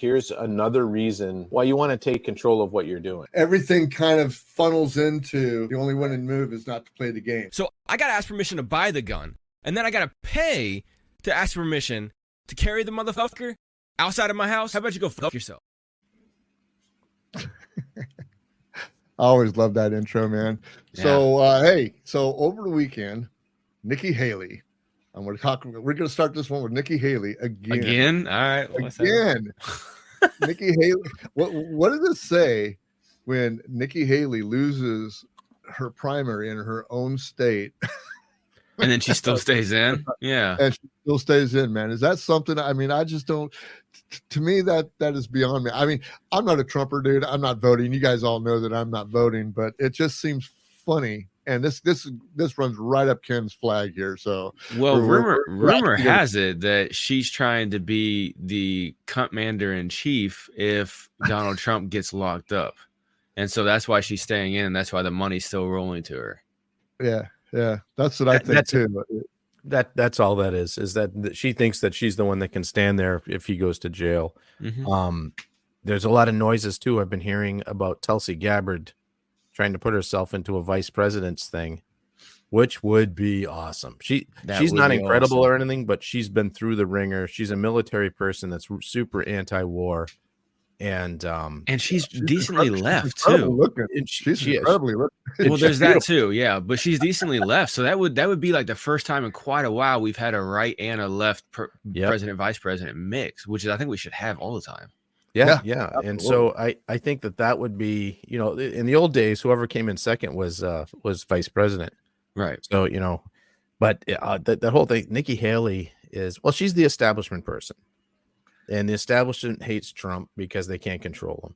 here's another reason why you want to take control of what you're doing. Everything kind of funnels into the only winning move is not to play the game. So I got to ask permission to buy the gun, and then I got to pay to ask permission to carry the motherfucker outside of my house. How about you go fuck yourself? I always love that intro, man. Yeah. So, so over the weekend, Nikki Haley, we're going to start this one with Nikki Haley again. All right. Again. Nikki Haley. What does it say when Nikki Haley loses her primary in her own state? And then she still stays in? Yeah. And she still stays in, man. Is that something? I mean, I just don't. To me, that is beyond me. I mean, I'm not a Trumper, dude. I'm not voting. You guys all know that I'm not voting, but it just seems funny. And this runs right up Ken's flag here. So, well, rumor has it that she's trying to be the commander-in-chief if Donald Trump gets locked up, and so that's why she's staying in. And that's why the money's still rolling to her. Yeah, that's what I think too. That's all that is that she thinks that she's the one that can stand there if he goes to jail. Mm-hmm. There's a lot of noises too. I've been hearing about Tulsi Gabbard trying to put herself into a vice president's thing, which would be awesome. She's not incredible or anything, but she's been through the ringer. She's a military person that's super anti-war, and she's decently left too. She's incredibly looking. Well, there's that too, yeah. But she's decently left, so that would be like the first time in quite a while we've had a right and a left president vice president mix, which is I think we should have all the time. Yeah. And so I think that would be, in the old days, whoever came in second was vice president. Right. So, but the whole thing, Nikki Haley she's the establishment person, and the establishment hates Trump because they can't control him.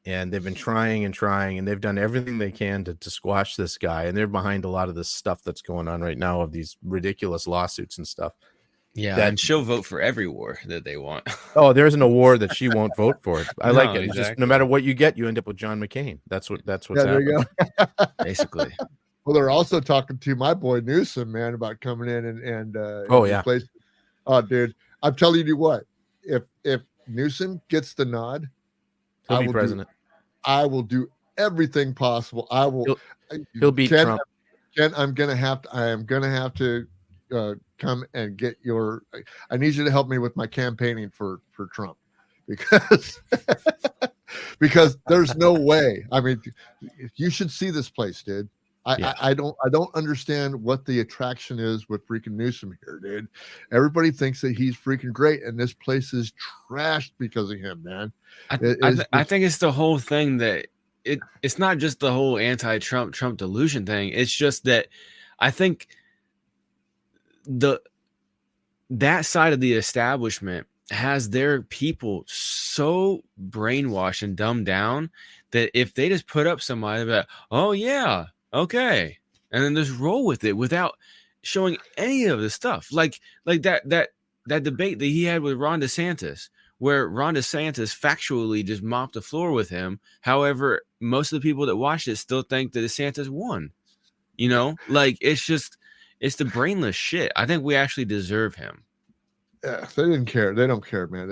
And they've been trying, and they've done everything they can to squash this guy. And they're behind a lot of this stuff that's going on right now of these ridiculous lawsuits and stuff. Yeah, and she'll vote for every war that they want. Oh, there isn't a war that she won't vote for. I like it. Exactly. Just no matter what you get, you end up with John McCain. That's what's happening. There you go. Basically. Well, they're also talking to my boy Newsom, man, about coming in and place. Oh, dude, I'm telling you what. If Newsom gets the nod, he'll be president. I will do everything possible. I will. He'll beat Trump. Ken, I am gonna have to come and get your. I need you to help me with my campaigning for Trump, because there's no way. I mean, you should see this place, dude. I don't understand what the attraction is with freaking Newsom here, dude. Everybody thinks that he's freaking great, and this place is trashed because of him, man. I think it's the whole thing that it's not just the whole anti-Trump delusion thing. It's just that I think that side of the establishment has their people so brainwashed and dumbed down that if they just put up somebody like, oh yeah, okay, and then just roll with it without showing any of the stuff, like that debate that he had with Ron DeSantis, where Ron DeSantis factually just mopped the floor with him. However, most of the people that watched it still think that DeSantis won. It's the brainless shit. I think we actually deserve him. Yeah, they didn't care. They don't care, man.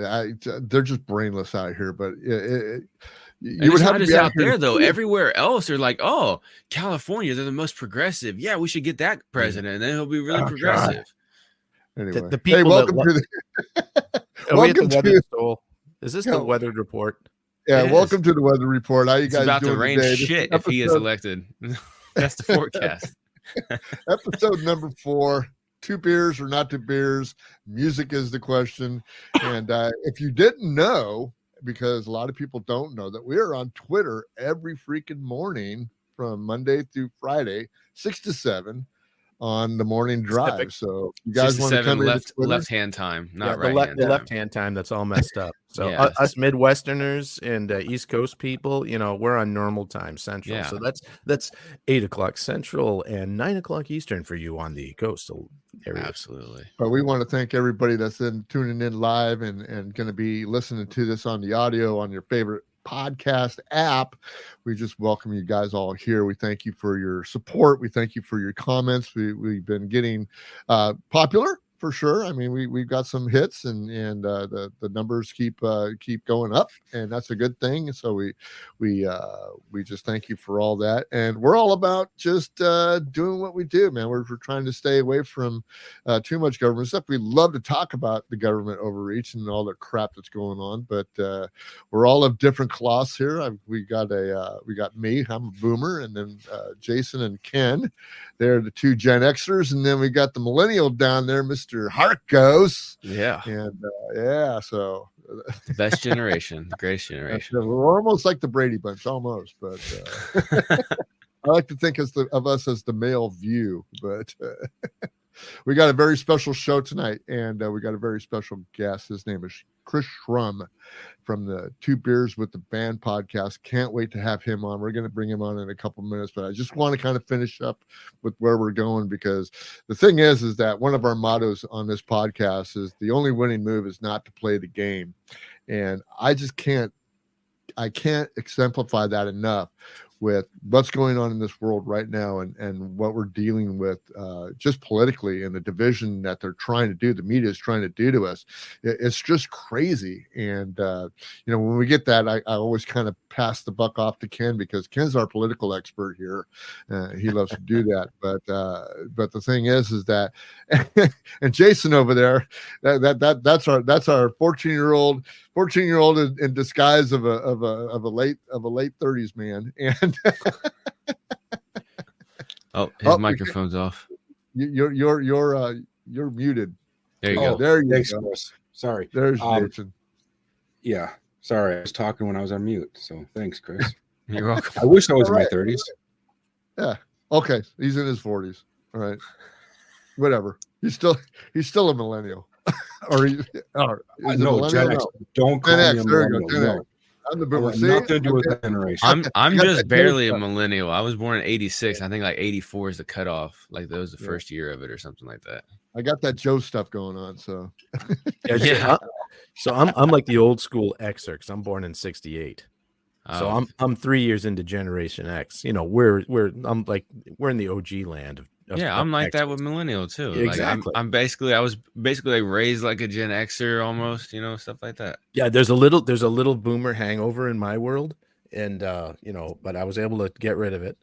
They're just brainless out here. But you would have to be out there though. Everywhere else, they're like, "Oh, California, they're the most progressive. Yeah, we should get that president, and then he'll be really progressive." God. Anyway, the people. Hey, welcome to the. Welcome to. Is this the weather report? Yeah, welcome to the weather report. How you guys about doing to rain today? Shit if he is elected. That's the forecast. Episode number 4. 2 beers or not 2 beers? Music is the question. And if you didn't know, because a lot of people don't know, that we are on Twitter every freaking morning from Monday through Friday, 6 to 7 on the morning drive. So you guys want to come left-hand time, not right-hand the left-hand time, that's all messed up. So us Midwesterners and East Coast people, we're on normal time, Central. Yeah. So that's 8 o'clock Central and 9 o'clock Eastern for you on the coastal area. Absolutely. But we want to thank everybody that's tuning in live and going to be listening to this on the audio on your favorite podcast app. We just welcome you guys all here. We thank you for your support. We thank you for your comments. We've been getting popular for sure. I mean, we've got some hits, and the numbers keep going up, and that's a good thing. So we just thank you for all that, and we're all about just doing what we do, man. We're trying to stay away from too much government stuff. We love to talk about the government overreach and all the crap that's going on, but we're all of different cloths here. We got me, I'm a boomer, and then Jason and Ken, they're the two Gen Xers, and then we got the millennial down there, Mr. Harkos. Yeah. And so the best generation, the greatest generation. We're almost like the Brady Bunch, almost, but I like to think of us as the male view, but we got a very special show tonight, and we got a very special guest. His name is Chris Schrum from the Two Beers with the Band podcast. Can't wait to have him on. We're going to bring him on in a couple minutes, but I just want to kind of finish up with where we're going, because the thing is that one of our mottos on this podcast is the only winning move is not to play the game. And I just can't exemplify that enough with what's going on in this world right now, and what we're dealing with just politically, and the division that they're trying to do, the media is trying to do to us. It's just crazy. And when we get that, I always kind of pass the buck off to Ken, because Ken's our political expert here. He loves to do that. But the thing is that and Jason over there, that's our 14-year-old in disguise of a late 30s man. And his microphone's off. You're muted. There you go. There you Thanks, go. Chris. Sorry. There's Jason. Yeah. Sorry, I was talking when I was on mute. So thanks, Chris. You're welcome. I wish I was in my 30s. Yeah. Okay. He's in his 40s. All right. Whatever. He's still a millennial. No, Gen X. Don't call Gen me X. a There you go. millennial. Gen X. No. I'm the boomer. Nothing to do with that generation. I'm got just that barely a stuff. millennial. I was born in '86. I think like '84 is the cutoff. Like that was the first year of it or something like that. I got that Joe stuff going on. So Yeah. So I'm like the old school Xer, because I'm born in '68. So I'm 3 years into Generation X. We're in the OG land of I'm like X. that with millennial too. Exactly. Like I was basically like raised like a Gen Xer almost, stuff like that. Yeah, there's a little boomer hangover in my world, and but I was able to get rid of it,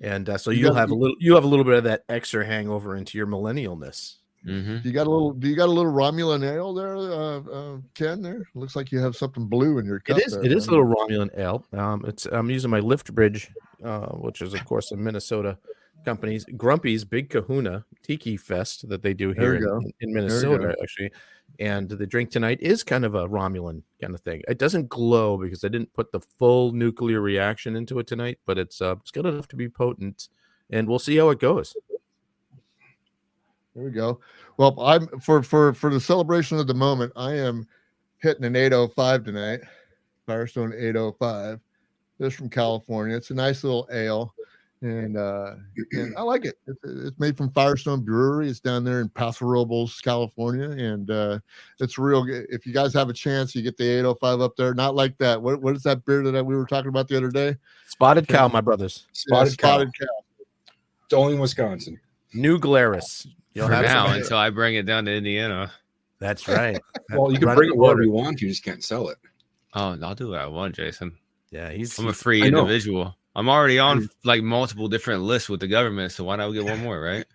and so you have a little bit of that Xer hangover into your millennialness. Mm-hmm. do you got a little Romulan ale there, Ken? There looks like you have something blue in your cup. It is a little Romulan ale. I'm using my Lift Bridge, which is of course a Minnesota company's Grumpy's Big Kahuna Tiki Fest that they do here in Minnesota, actually. And the drink tonight is kind of a Romulan kind of thing. It doesn't glow because I didn't put the full nuclear reaction into it tonight, but it's good enough to be potent, and we'll see how it goes. There we go. Well, I'm for the celebration of the moment, I am hitting an 805 tonight. Firestone 805. This is from California. It's a nice little ale, and I like it. It's made from Firestone Brewery. It's down there in Paso Robles, California, and it's real good. If you guys have a chance, you get the 805 up there. Not like that. What is that beer that we were talking about the other day? Spotted Cow, my brothers. Spotted Cow. It's only in Wisconsin. New Glarus. For now, until I bring it down to Indiana. That's right. Well, you can bring it wherever you want. You just can't sell it. Oh, I'll do what I want, Jason. Yeah, I'm a free individual. I'm already on like multiple different lists with the government, so why not get one more, right?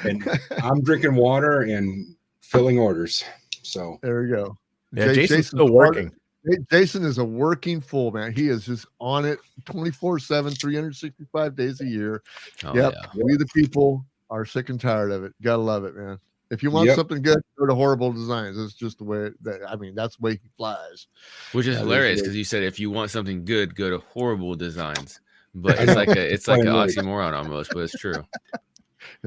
And I'm drinking water and filling orders. So there we go. Yeah, Jason's still working. Jason is a working fool, man. He is just on it 24/7, 365 days a year. Oh, yep. yeah. We the people are sick and tired of it. Gotta love it, man. If you want something good, go to Horrible Designs. It's just the way that's the way he flies. Which is hilarious because you said if you want something good, go to Horrible Designs. But it's like an oxymoron almost, but it's true.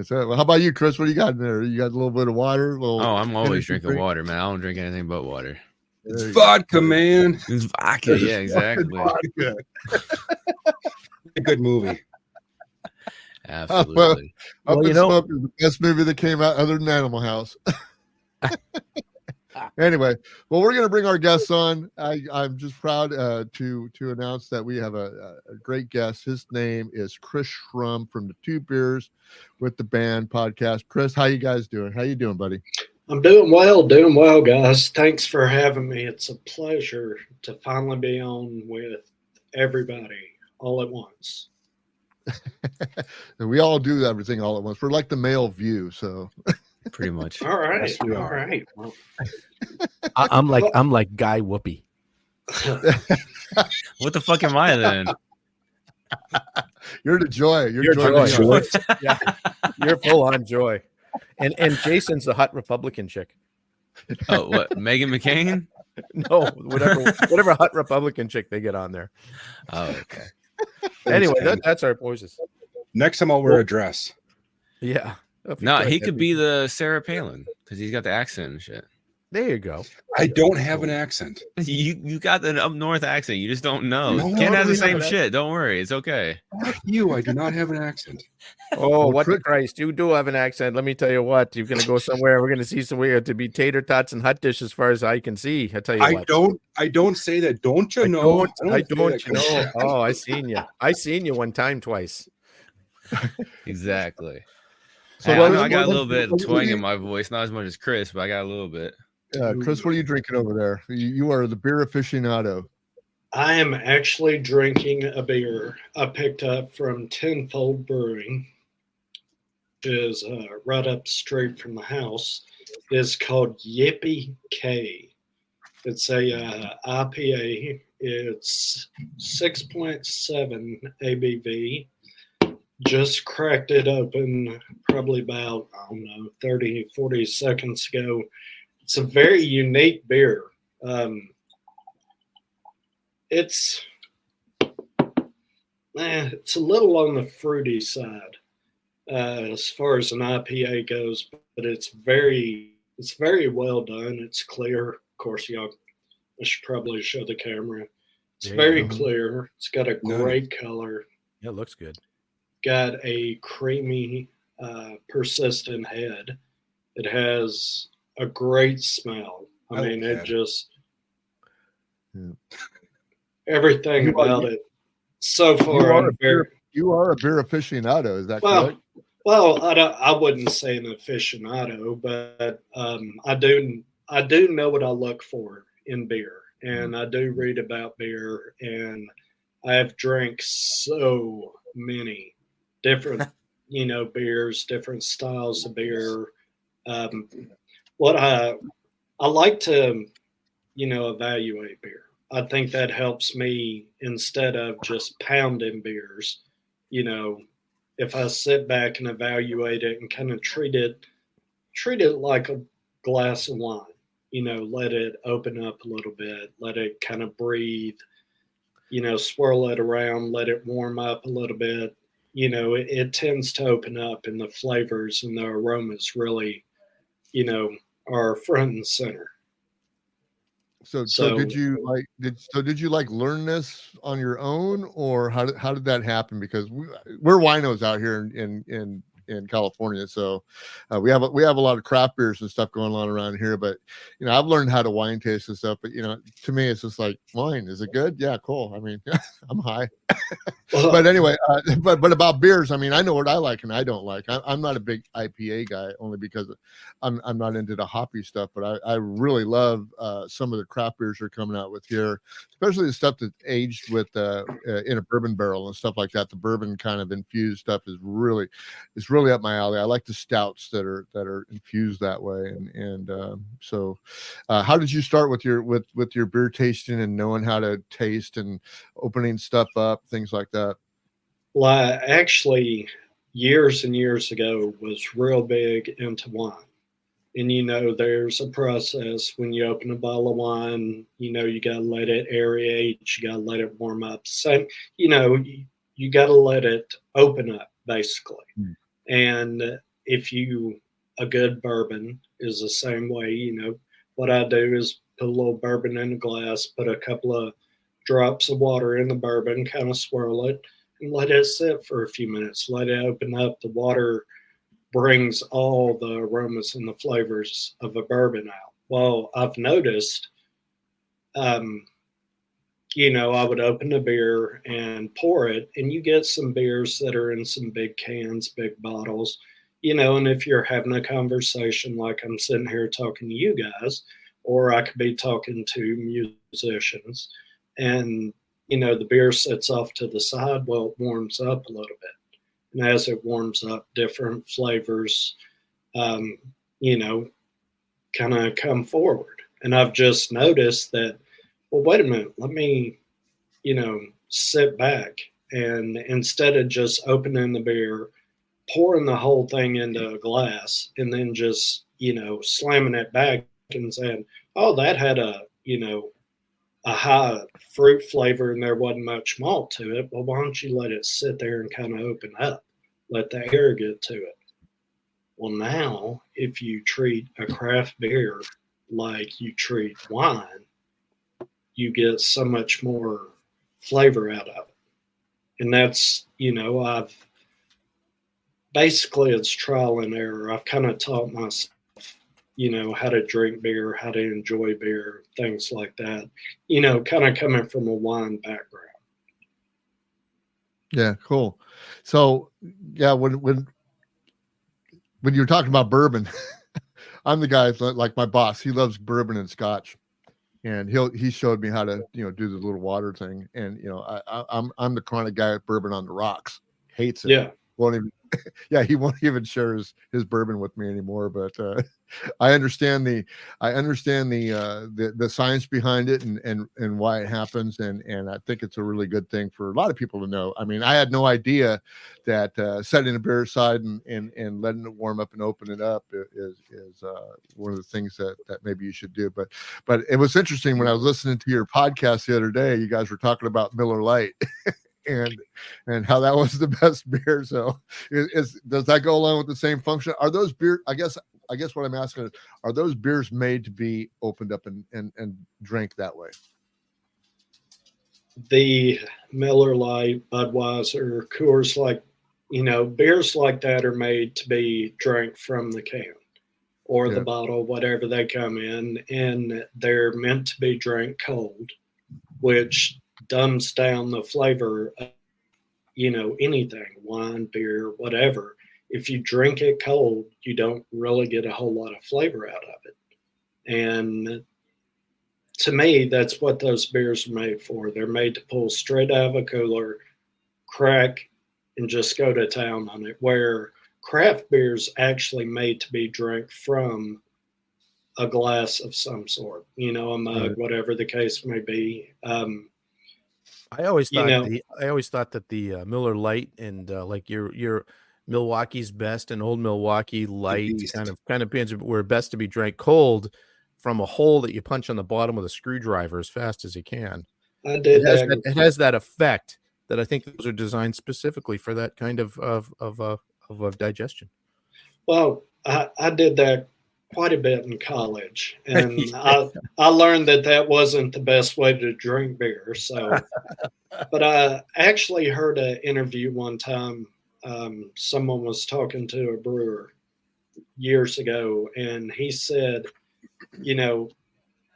Well, how about you, Chris? What do you got in there? You got a little bit of water? I'm always drinking water, man. I don't drink anything but water. It's vodka, man. It's vodka, yeah, exactly. A good movie. Absolutely. Up in Smoke is the best movie that came out other than Animal House. Anyway, well, we're going to bring our guests on. I'm just proud to announce that we have a great guest. His name is Chris Schrum from the Two Beers with the Band podcast. Chris, how you guys doing? How you doing, buddy? I'm doing well, guys. Thanks for having me. It's a pleasure to finally be on with everybody all at once. And we all do everything all at once. We're like the male view, so Pretty much. All right, Yes, we all are. right. Well, I'm like Guy Whoopi. What the fuck am I then? you're the joy. You're Joy. Joy. Yeah, you're full on Joy. And Jason's the hot Republican chick. Oh, what? Megan McCain? No, whatever hot Republican chick they get on there. Oh, okay. Anyway, Ken. that's our voices. Next time I'll wear a dress. Yeah. No, he could be the Sarah Palin because he's got the accent and shit. There you go. I don't have an accent. You got an up north accent. You just don't know. No, Ken I has the don't same have shit. Don't worry. It's okay. Fuck you. I do not have an accent. Oh, Well, what the Chris- Christ! You do have an accent. Let me tell you what. You're gonna go somewhere. We're gonna see somewhere to be tater tots and hot dish as far as I can see. I tell you what. I don't say that. Don't you know? I say don't. that You know. Oh, I seen you. I seen you one time, twice. Exactly. So Hey, what- I got a what- little bit of what- twang in my voice, not as much as Chris, but I got a little bit. Chris, what are you drinking over there? You are the beer aficionado. I am actually drinking a beer I picked up from Tenfold Brewing, which is right up the street from the house. It's called Yippee K. It's a IPA. It's 6.7 ABV. Just cracked it open probably about, 30, 40 seconds ago. It's a very unique beer. It's a little on the fruity side as far as an IPA goes, but it's very well done. It's clear. Of course, I should probably show the camera. It's There you very go. clear. It's got a great color. Yeah, it looks good. Got a creamy, persistent head. It has a great smell. I mean, like it that. just Yeah. everything You are- about it so You far. are, I'm very, you are a beer aficionado. Is that well, correct? well, I wouldn't say an aficionado, but I do know what I look for in beer, and I do read about beer, and I have drank so many different, beers, different styles of beer. What I like to, evaluate beer. I think that helps me instead of just pounding beers. If I sit back and evaluate it and kind of treat it like a glass of wine. Let it open up a little bit, let it kind of breathe. Swirl it around, let it warm up a little bit. It tends to open up, and the flavors and the aromas really, are front and center. So So- did you learn this on your own, or how did that happen? Because we're winos out here in California, so we have a lot of craft beers and stuff going on around here. But I've learned how to wine taste and stuff. But to me, it's just like, wine, is it good? Yeah, cool. I mean, I'm high. But anyway, but about beers, I mean, I know what I like and I don't like. I'm not a big IPA guy, only because I'm not into the hoppy stuff. But I really love some of the craft beers they're coming out with here, especially the stuff that's aged with in a bourbon barrel and stuff like that. The bourbon kind of infused stuff is really up my alley. I like the stouts that are infused that way. So how did you start with your beer tasting and knowing how to taste and opening stuff up, things like that? Well, I actually, years and years ago, was real big into wine. And, there's a process when you open a bottle of wine, you got to let it aerate, you got to let it warm up. So, you got to let it open up, basically. And a good bourbon is the same way. What I do is put a little bourbon in a glass, put a couple of drops of water in the bourbon, kind of swirl it, and let it sit for a few minutes. Let it open up. The water brings all the aromas and the flavors of a bourbon out. Well, I've noticed, I would open a beer and pour it, and you get some beers that are in some big cans, big bottles, and if you're having a conversation like I'm sitting here talking to you guys, or I could be talking to musicians, and, the beer sits off to the side, well, it warms up a little bit. And as it warms up, different flavors, um, you know, kind of come forward. And I've just noticed that, well, wait a minute, let me, sit back and instead of just opening the beer, pouring the whole thing into a glass and then just, slamming it back and saying, oh, that had a high fruit flavor and there wasn't much malt to it. Well, why don't you let it sit there and kind of open up? Let the air get to it. Well, now, if you treat a craft beer like you treat wine, you get so much more flavor out of it. And that's, I've basically it's trial and error. I've kind of taught myself, how to drink beer, how to enjoy beer, things like that, kind of coming from a wine background. Yeah, cool. So, yeah, when you're talking about bourbon, I'm the guy like my boss. He loves bourbon and scotch, and he showed me how to do the little water thing. And I'm the chronic guy at bourbon on the rocks. Hates it. Yeah. Won't even. Yeah, he won't even share his bourbon with me anymore. But I understand the science behind it and why it happens, and I think it's a really good thing for a lot of people to know. I mean, I had no idea that setting a beer aside and letting it warm up and open it up is one of the things that maybe you should do. But it was interesting when I was listening to your podcast the other day. You guys were talking about Miller Lite. and how that was the best beer. So does that go along with the same function? Are those beer? I guess what I'm asking is, are those beers made to be opened up and drank that way? The Miller Lite, Budweiser, Coors, beers like that are made to be drank from the can or the bottle, whatever they come in, and they're meant to be drank cold, which dumbs down the flavor of, anything, wine, beer, whatever. If you drink it cold, you don't really get a whole lot of flavor out of it. And to me, that's what those beers are made for. They're made to pull straight out of a cooler, crack, and just go to town on it, where craft beer's actually made to be drank from a glass of some sort, a mug, whatever the case may be. I always thought that the Miller Lite and like your Milwaukee's Best and Old Milwaukee Light kind of beers were best to be drank cold from a hole that you punch on the bottom with a screwdriver as fast as you can. I did it has that effect that I think those are designed specifically for that kind of digestion. Well, I did that quite a bit in college, and I learned that wasn't the best way to drink beer. So, but I actually heard an interview one time. Someone was talking to a brewer years ago, and he said,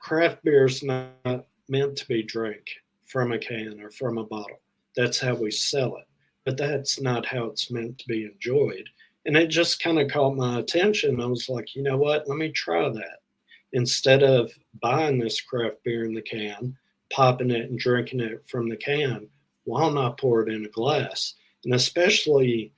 craft beer's not meant to be drank from a can or from a bottle. That's how we sell it, but that's not how it's meant to be enjoyed. And it just kind of caught my attention. I was like, you know what? Let me try that. Instead of buying this craft beer in the can, popping it and drinking it from the can, why not pour it in a glass? And especially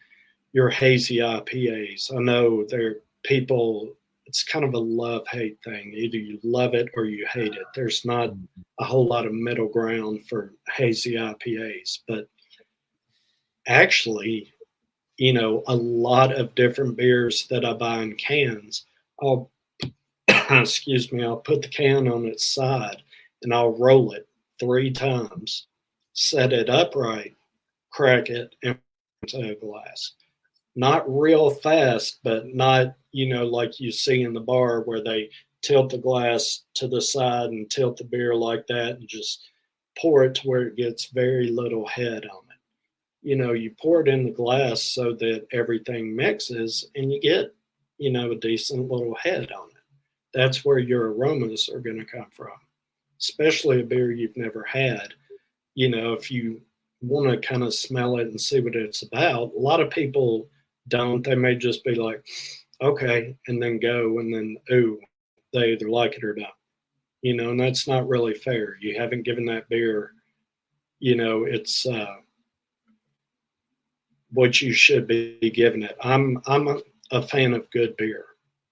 your hazy IPAs. I know there are people, it's kind of a love-hate thing. Either you love it or you hate it. There's not a whole lot of middle ground for hazy IPAs. But actually, a lot of different beers that I buy in cans, I'll put the can on its side and I'll roll it 3 times, set it upright, crack it into a glass. Not real fast, but not, like you see in the bar where they tilt the glass to the side and tilt the beer like that and just pour it to where it gets very little head on it. You pour it in the glass so that everything mixes and you get, a decent little head on it. that's where your aromas are going to come from, especially a beer you've never had. If you want to kind of smell it and see what it's about, a lot of people don't. They may just be like, okay, and then go, and then, ooh, they either like it or don't. And that's not really fair. You haven't given that beer, it's what you should be giving it. I'm a fan of good beer.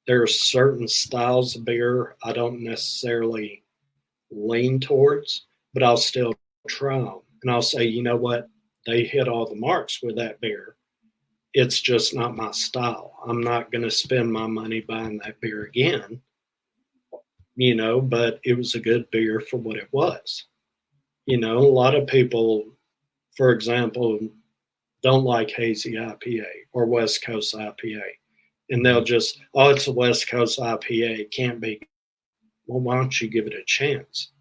There are certain styles of beer I don't necessarily lean towards, but I'll still try them. And I'll say, you know what? They hit all the marks with that beer. It's just not my style. I'm not going to spend my money buying that beer again, but it was a good beer for what it was. A lot of people, for example, don't like hazy IPA or West Coast IPA. And they'll just, oh, it's a West Coast IPA. It can't be. Well, why don't you give it a chance?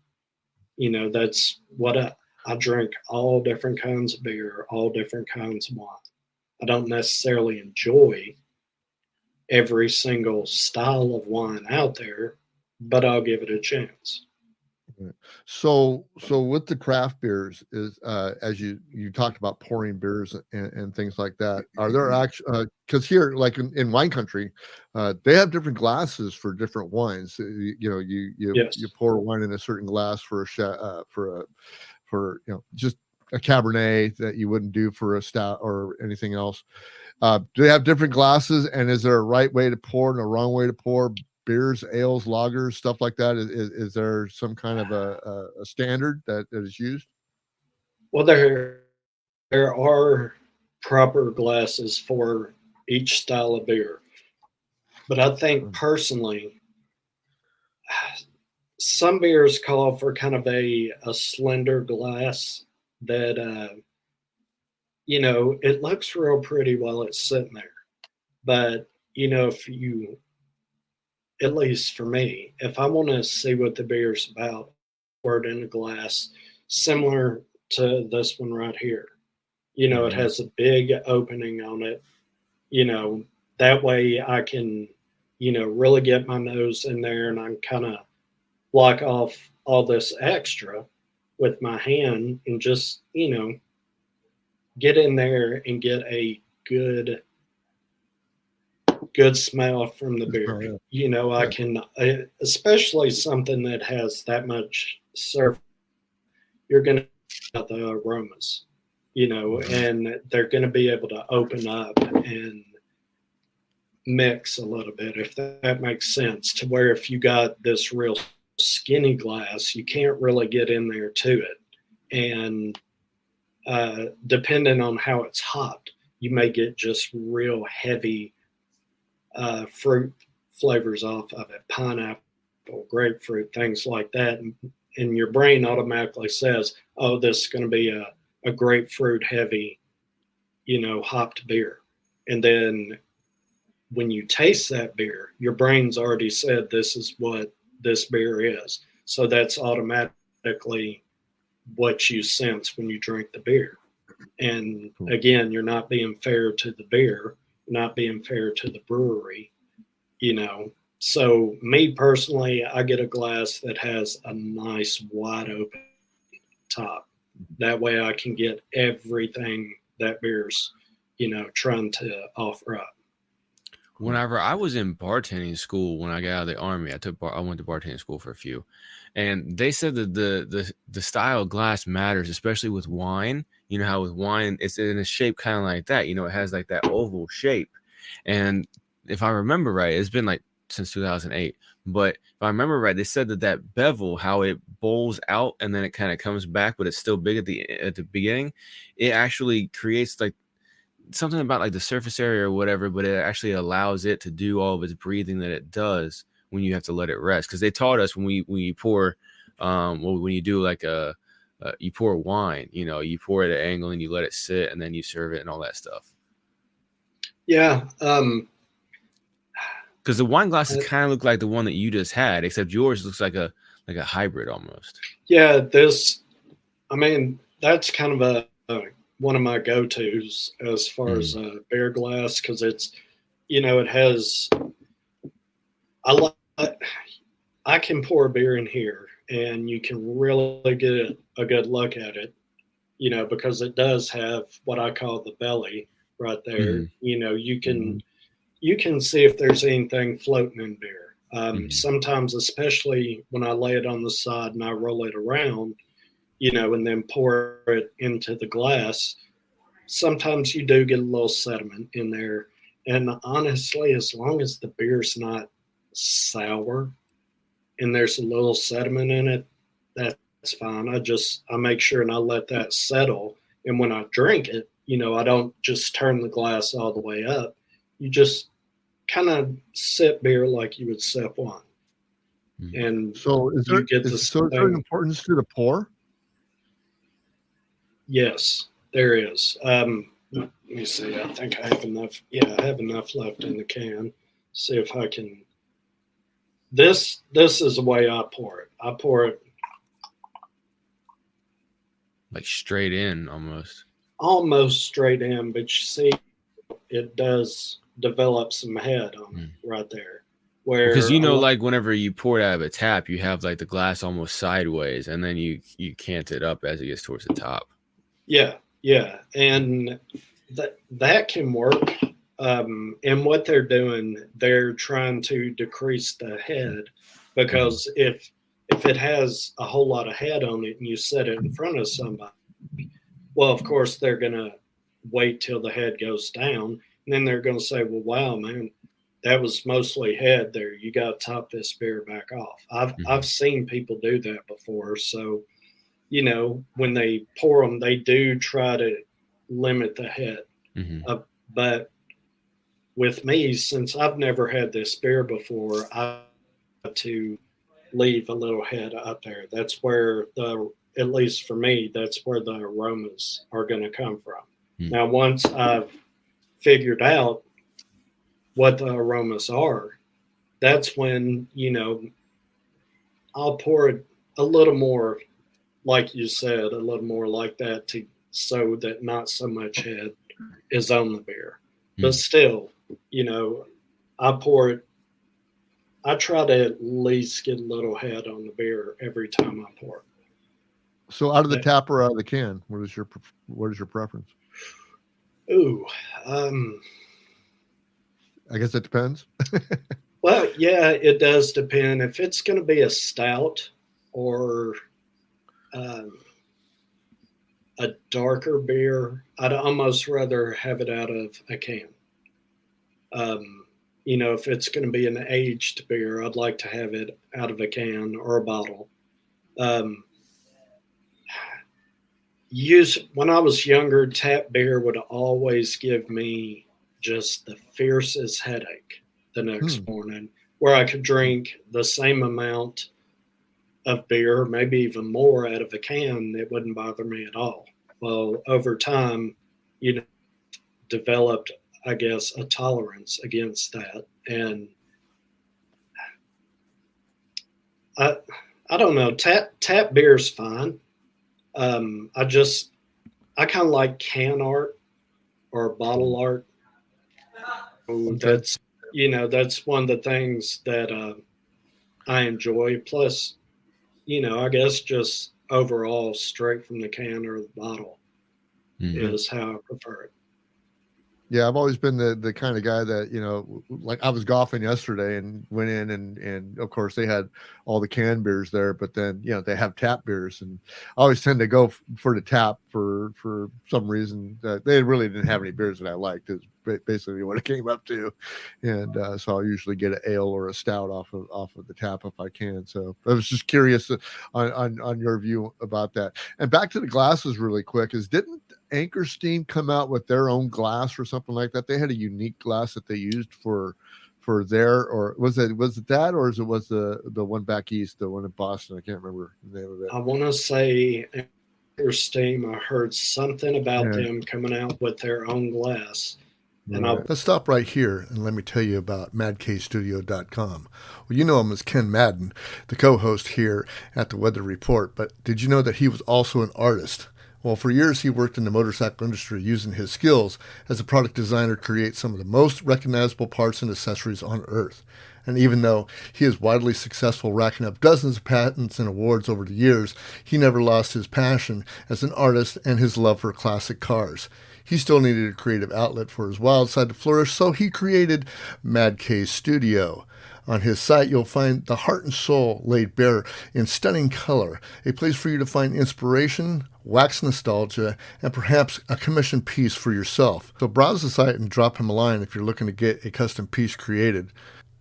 That's what I drink all different kinds of beer, all different kinds of wine. I don't necessarily enjoy every single style of wine out there, but I'll give it a chance. So with the craft beers is as you talked about pouring beers and things like that, are there actually because here, like in wine country, they have different glasses for different wines. Yes. You pour wine in a certain glass for just a Cabernet that you wouldn't do for a stout or anything else. Do they have different glasses, and is there a right way to pour and a wrong way to pour beers, ales, lagers, stuff like that? Is there some kind of a standard that is used? Well, there are proper glasses for each style of beer, but I think personally, some beers call for kind of a slender glass that it looks real pretty while it's sitting there, but if you, at least for me, if I want to see what the beer's about, pour it in a glass similar to this one right here. It has a big opening on it. That way I can, really get my nose in there and I can kind of block off all this extra with my hand and just, get in there and get a good smell from the beer. I can, especially something that has that much surface, you're going to get the aromas, and they're going to be able to open up and mix a little bit, if that makes sense, to where if you got this real skinny glass, you can't really get in there to it. And depending on how it's hopped, you may get just real heavy fruit flavors off of it, pineapple, grapefruit, things like that. And your brain automatically says, oh, this is going to be a grapefruit heavy, hopped beer. And then when you taste that beer, your brain's already said this is what this beer is. So that's automatically what you sense when you drink the beer. And again, you're not being fair to the beer, not being fair to the brewery, So me personally, I get a glass that has a nice wide open top. That way I can get everything that beer's, trying to offer up. Whenever I was in bartending school, when I got out of the Army, I went to bartending school for a few, and they said that the style of glass matters, especially with wine. You know how with wine, it's in a shape kind of like that. It has like that oval shape. And if I remember right, it's been like since 2008. But if I remember right, they said that bevel, how it bowls out and then it kind of comes back, but it's still big at the beginning. It actually creates like something about like the surface area or whatever, but it actually allows it to do all of its breathing that it does when you have to let it rest. Because they taught us when you pour, when you do like you pour wine, you pour it at an angle and you let it sit and then you serve it and all that stuff. Yeah. Because the wine glasses kind of look like the one that you just had, except yours looks like a hybrid almost. Yeah, that's kind of one of my go-tos as far as beer glass, because it's, it has, I can pour a beer in here and you can really get a good look at it, because it does have what I call the belly right there. Mhm. You can see if there's anything floating in beer. Sometimes, especially when I lay it on the side and I roll it around, and then pour it into the glass, sometimes you do get a little sediment in there. And honestly, as long as the beer's not sour and there's a little sediment in it, that's fine. I make sure and I let that settle. And when I drink it, I don't just turn the glass all the way up. You just kind of sip beer like you would sip wine. And So is there is there an importance to the pour? Yes, there is. Let me see. I think I have enough. Yeah, I have enough left in the can. See if I can. This is the way I pour it. I pour it like straight in almost. Almost straight in, but you see, it does develop some head on it right there. Where because like whenever you pour it out of a tap, you have like the glass almost sideways, and then you cant it up as it gets towards the top. Yeah, and that can work. And what they're doing, they're trying to decrease the head, because if it has a whole lot of head on it and you set it in front of somebody, well, of course they're gonna wait till the head goes down, and then they're gonna say, "Well, wow, man, that was mostly head there. You got to top this beer back off." I've seen people do that before, so. When they pour them, they do try to limit the head. But with me, since I've never had this beer before, I have to leave a little head up there. That's where at least for me, that's where the aromas are going to come from. Now, once I've figured out what the aromas are, that's when, I'll pour it a little more, like you said, a little more like that, so that not so much head is on the beer. But still, I pour it. I try to at least get a little head on the beer every time I pour it. So out of the tap or out of the can, what is your preference? Ooh, I guess it depends. Well, yeah, it does depend. If it's going to be a stout or a darker beer, I'd almost rather have it out of a can. If it's going to be an aged beer, I'd like to have it out of a can or a bottle. When I was younger, tap beer would always give me just the fiercest headache the next morning, where I could drink the same amount of beer, maybe even more, out of a can. It wouldn't bother me at all. Well, over time, developed, I guess, a tolerance against that. And I don't know, tap beer's fine. I kind of like can art or bottle art. That's one of the things that I enjoy. Plus, I guess just overall straight from the can or the bottle is how I prefer it. Yeah, I've always been the kind of guy that, like I was golfing yesterday and went in and of course they had all the canned beers there, but then, they have tap beers, and I always tend to go for the tap for some reason. That they really didn't have any beers that I liked, is basically what it came up to. And so I'll usually get an ale or a stout off of the tap if I can. So I was just curious on your view about that. And back to the glasses really quick, didn't Anchor Steam come out with their own glass or something like that? They had a unique glass that they used for their, or was it that, or was the one back east, the one in Boston? I can't remember the name of it. I want to say Anchor Steam. I heard something about them coming out with their own glass. And let's stop right here and let me tell you about MadKstudio.com. Well, you know him as Ken Madden, the co-host here at the Weather Report, but did you know that he was also an artist? Well, for years, he worked in the motorcycle industry using his skills as a product designer to create some of the most recognizable parts and accessories on Earth. And even though he is widely successful, racking up dozens of patents and awards over the years, he never lost his passion as an artist and his love for classic cars. He still needed a creative outlet for his wild side to flourish, so he created Mad K's Studio. On his site, you'll find the heart and soul laid bare in stunning color, a place for you to find inspiration, wax nostalgia, and perhaps a commissioned piece for yourself. So browse the site and drop him a line if you're looking to get a custom piece created.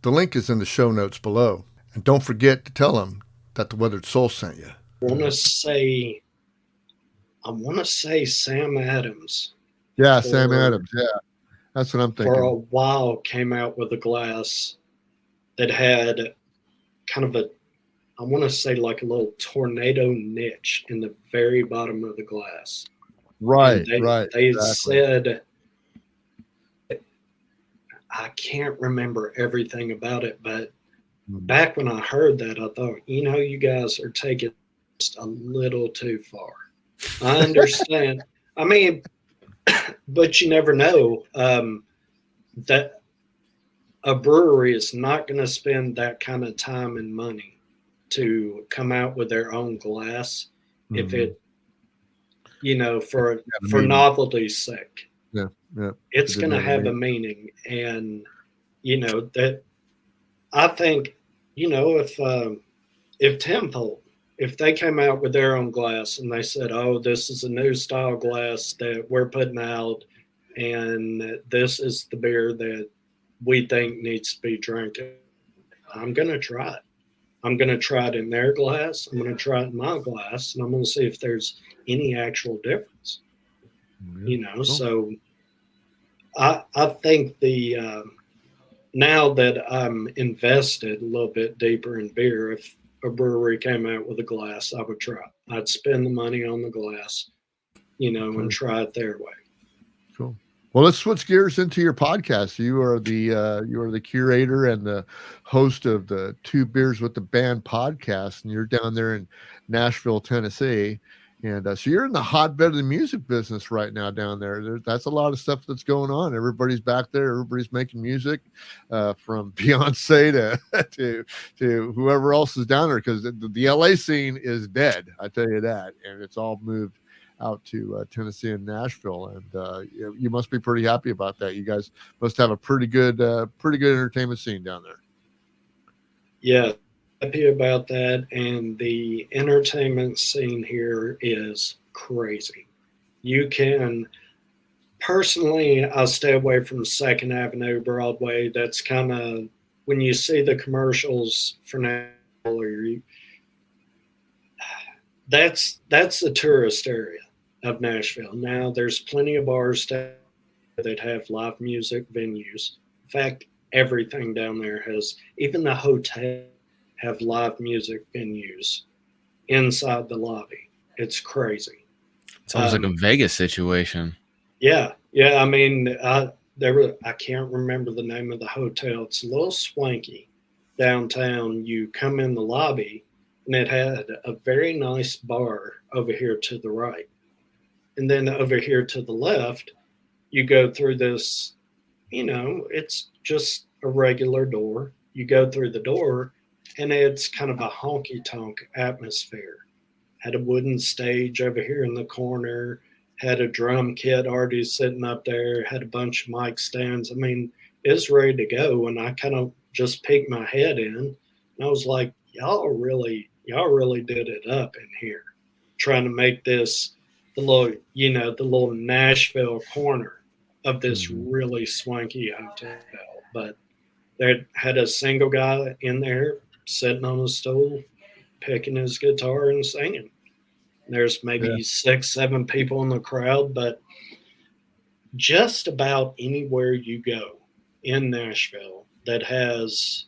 The link is in the show notes below. And don't forget to tell him that the Weathered Soul sent you. I want to say Sam Adams. Yeah, Sam Adams. Yeah, that's what I'm thinking. For a while, came out with a glass that had kind of I want to say like a little tornado niche in the very bottom of the glass. Right, They exactly. said, I can't remember everything about it, but back when I heard that, I thought, you guys are taking it just a little too far. I understand. I mean, but you never know that a brewery is not going to spend that kind of time and money to come out with their own glass if it, for novelty's sake. Yeah. It's going to have a meaning. And, that I think, if Tenfold, if they came out with their own glass and they said, oh, this is a new style glass that we're putting out, and this is the beer that we think needs to be drank, I'm going to try it. I'm going to try it in their glass. I'm going to try it in my glass, and I'm going to see if there's any actual difference. Cool. So I think now that I'm invested a little bit deeper in beer, if a brewery came out with a glass, I would try it. I'd spend the money on the glass, and try it their way. Cool. Well, let's switch gears into your podcast. You are the curator and the host of the Two Beers with the Band podcast, and you're down there in Nashville, Tennessee. And so you're in the hotbed of the music business right now down there. That's a lot of stuff that's going on. Everybody's back there. Everybody's making music, from Beyonce to whoever else is down there, because the LA scene is dead. I tell you that, and it's all moved out to Tennessee and Nashville, and you must be pretty happy about that. You guys must have a pretty good entertainment scene down there. Yeah, happy about that. And the entertainment scene here is crazy. You can, personally, I'll stay away from 2nd Avenue, Broadway. That's kind of, when you see the commercials for Nashville, that's the tourist area of Nashville. Now there's plenty of bars that have live music venues. In fact, everything down there has, even the hotel have live music venues inside the lobby. It's crazy. It's almost like a Vegas situation. Yeah. I mean, I can't remember the name of the hotel. It's a little swanky downtown. You come in the lobby, and it had a very nice bar over here to the right. And then over here to the left, you go through this, it's just a regular door. You go through the door, and it's kind of a honky-tonk atmosphere. Had a wooden stage over here in the corner, had a drum kit already sitting up there, had a bunch of mic stands. I mean, it's ready to go. And I kind of just peeked my head in, and I was like, y'all really did it up in here, trying to make this the little Nashville corner of this really swanky hotel. But they had a single guy in there sitting on a stool, picking his guitar and singing. There's maybe 6-7 people in the crowd, but just about anywhere you go in Nashville that has,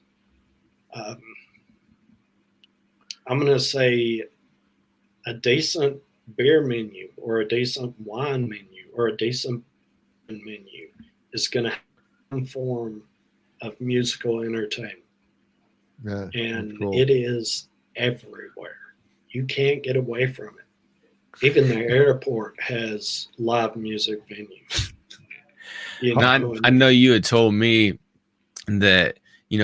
I'm going to say, a decent beer menu or a decent wine menu or a decent menu is going to have some form of musical entertainment. Yeah, and cool. It is everywhere. You can't get away from it. Even the airport has live music venues. I know you had told me that,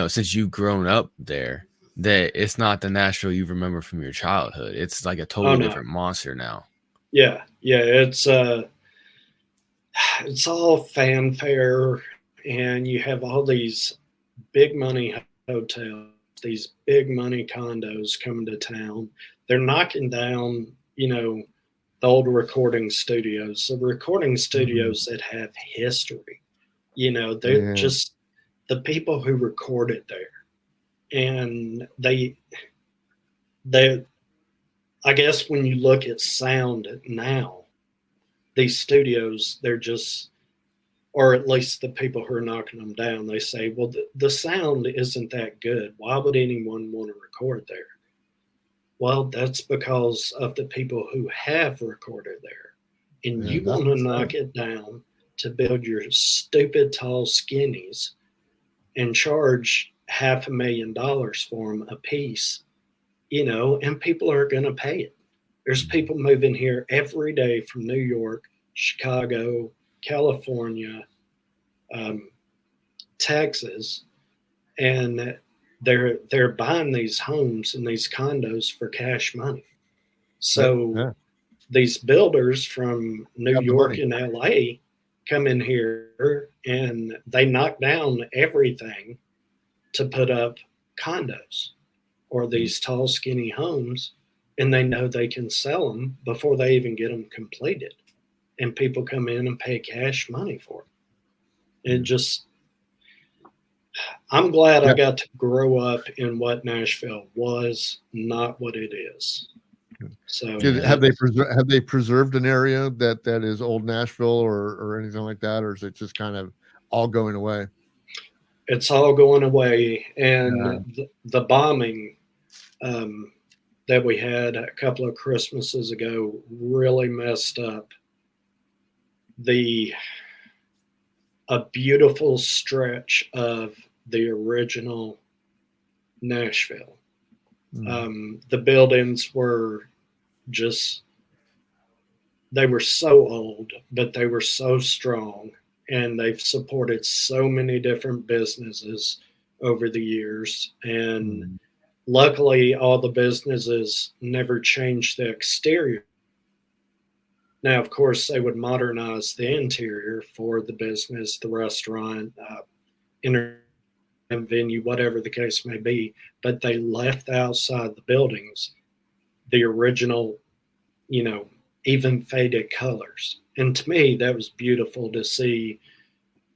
since you've grown up there, that it's not the Nashville you remember from your childhood. It's like a totally different monster now. Yeah. It's all fanfare, and you have all these big money hotels, these big money condos coming to town. They're knocking down, the old recording studios, the recording studios that have history. They're just the people who recorded there. And they, I guess when you look at sound now, these studios, they're just, or at least the people who are knocking them down, they say, well, the sound isn't that good. Why would anyone want to record there? Well, that's because of the people who have recorded there. And you want to knock it down to build your stupid tall skinnies and charge $500,000 for them a piece, and people are going to pay it. There's people moving here every day from New York, Chicago, California, Texas, and they're buying these homes and these condos for cash money. So these builders from New York and LA come in here and they knock down everything to put up condos or these tall, skinny homes, and they know they can sell them before they even get them completed. And people come in and pay cash money for it. I'm glad I got to grow up in what Nashville was, not what it is. So have they preserved an area that is old Nashville or anything like that, or is it just kind of all going away? It's all going away, and the bombing that we had a couple of Christmases ago really messed up a beautiful stretch of the original Nashville. The buildings were they were so old, but they were so strong, and they've supported so many different businesses over the years. And luckily, all the businesses never changed the exterior. Now, of course, they would modernize the interior for the business, the restaurant, entertainment venue, whatever the case may be, but they left outside the buildings the original, even faded colors. And to me, that was beautiful to see.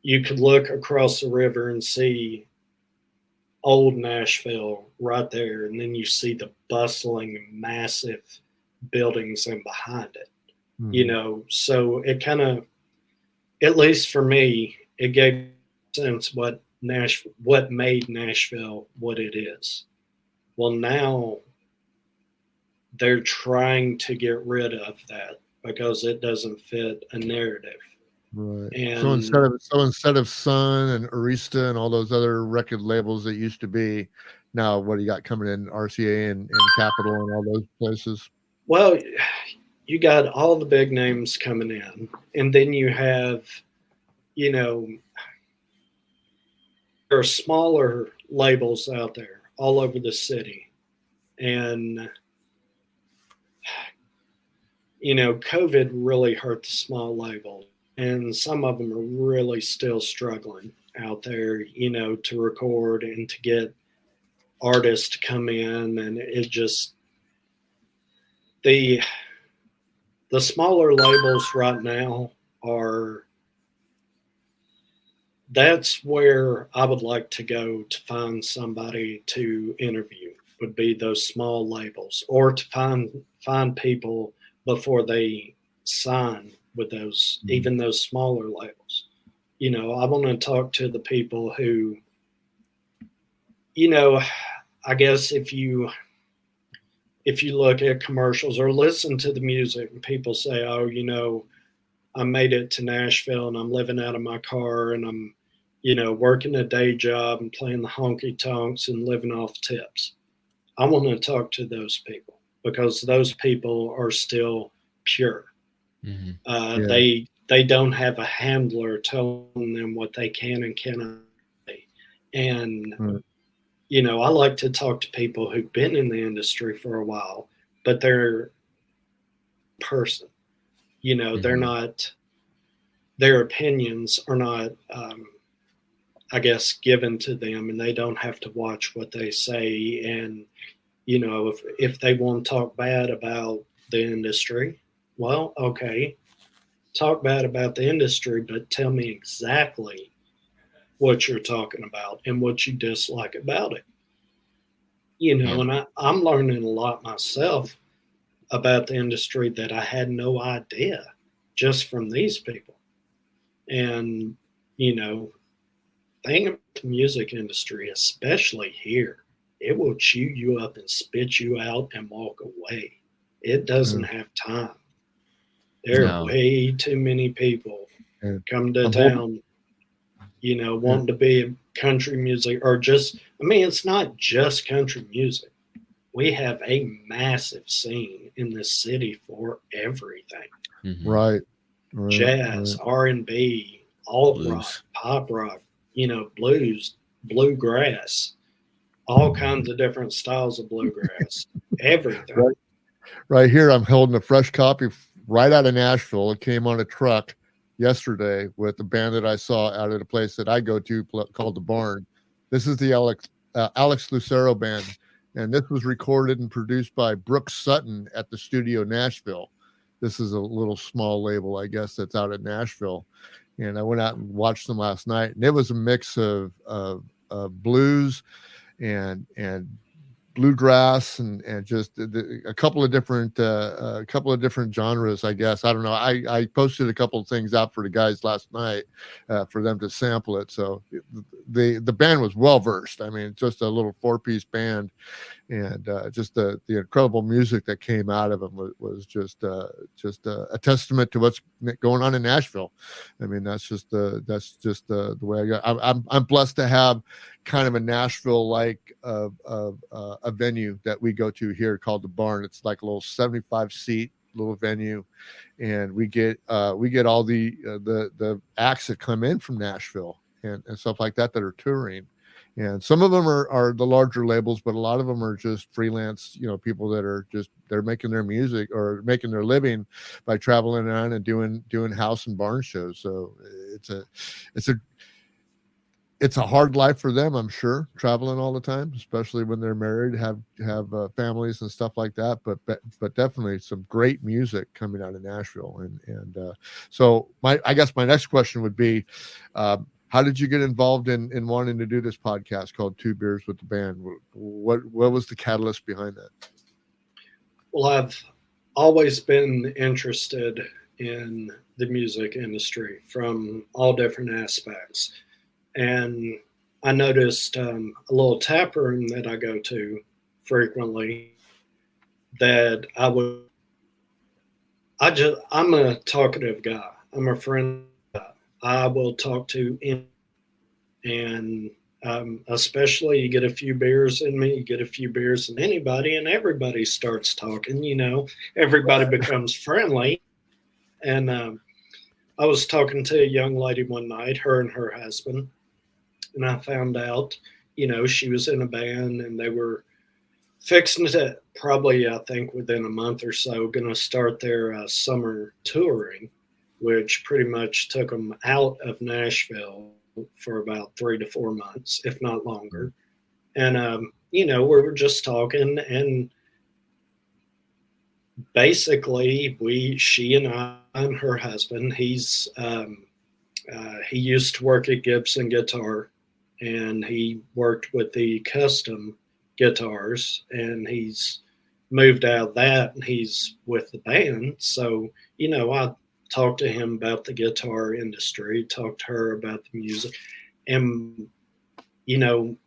You could look across the river and see old Nashville right there, and then you see the bustling, massive buildings in behind it. So it kind of, at least for me, it gave sense what made Nashville what it is. Well, now they're trying to get rid of that because it doesn't fit a narrative. Right. And so instead of Sun and Arista and all those other record labels that used to be, now what do you got coming in? RCA and Capitol and all those places? Well, you got all the big names coming in, and then you have, there are smaller labels out there all over the city. And, COVID really hurt the small labels, and some of them are really still struggling out there, to record and to get artists to come in. And it just, the smaller labels right now that's where I would like to go to find somebody to interview, would be those small labels, or to find people before they sign with those, even those smaller labels. I want to talk to the people who, I guess if you look at commercials or listen to the music and people say, oh, I made it to Nashville and I'm living out of my car and I'm, working a day job and playing the honky tonks and living off tips. I want to talk to those people because those people are still pure. They don't have a handler telling them what they can and cannot say. And, Right. you know, I like to talk to people who've been in the industry for a while, but they're person, you know, they're not, their opinions are not, I guess, given to them, and they don't have to watch what they say. And, you know, if they want to talk bad about the industry, well, okay, talk bad about the industry, but tell me exactly what you're talking about and what you dislike about it. You know, and I'm learning a lot myself about the industry that I had no idea just from these people. And, you know, thing about the music industry, especially here, it will chew you up and spit you out and walk away. It doesn't have time. There are way too many people come to town, you know, wanting to be a country music or just, I mean, it's not just country music. We have a massive scene in this city for everything. Right. Jazz, R&B, alt rock, pop rock, you know, blues, bluegrass, all kinds of different styles of bluegrass, everything. Right here, I'm holding a fresh copy right out of Nashville. It came on a truck yesterday with the band that I saw out at a place that I go to called The Barn. This is the Alex Lucero band, and this was recorded and produced by Brooks Sutton at the Studio Nashville. This is a little small label, I guess, that's out at Nashville. And I went out and watched them last night, and it was a mix of blues and bluegrass and just a couple of different genres, I guess. I don't know. I posted a couple of things out for the guys last night for them to sample it. So the band was well versed. I mean, just a little 4-piece band, and just the incredible music that came out of them was just a testament to what's going on in Nashville. I mean, that's just the way I got. I'm blessed to have kind of a Nashville like a venue that we go to here called The Barn. It's like a little 75-seat little venue, and we get all the acts that come in from Nashville and stuff like that are touring. And some of them are the larger labels, but a lot of them are just freelance, you know, people that are just, they're making their music or making their living by traveling around and doing house and barn shows. So it's a hard life for them, I'm sure, traveling all the time, especially when they're married, have families and stuff like that. But definitely some great music coming out of Nashville. And so I guess my next question would be, how did you get involved in wanting to do this podcast called Two Beers with the Band? What was the catalyst behind that? Well, I've always been interested in the music industry from all different aspects. And I noticed a little tap room that I go to frequently that I'm a talkative guy. I'm a friend. I will talk to him, and especially you get a few beers in me, you get a few beers in anybody, and everybody starts talking, you know, everybody becomes friendly. And I was talking to a young lady one night, her and her husband, and I found out, you know, she was in a band and they were fixing to probably, I think within a month or so, going to start their summer touring, which pretty much took them out of Nashville for about 3 to 4 months, if not longer. And, you know, we were just talking, and basically she and I and her husband, he used to work at Gibson Guitar, and he worked with the custom guitars, and he's moved out of that and he's with the band. So, you know, I talked to him about the guitar industry, talked to her about the music. And, you know,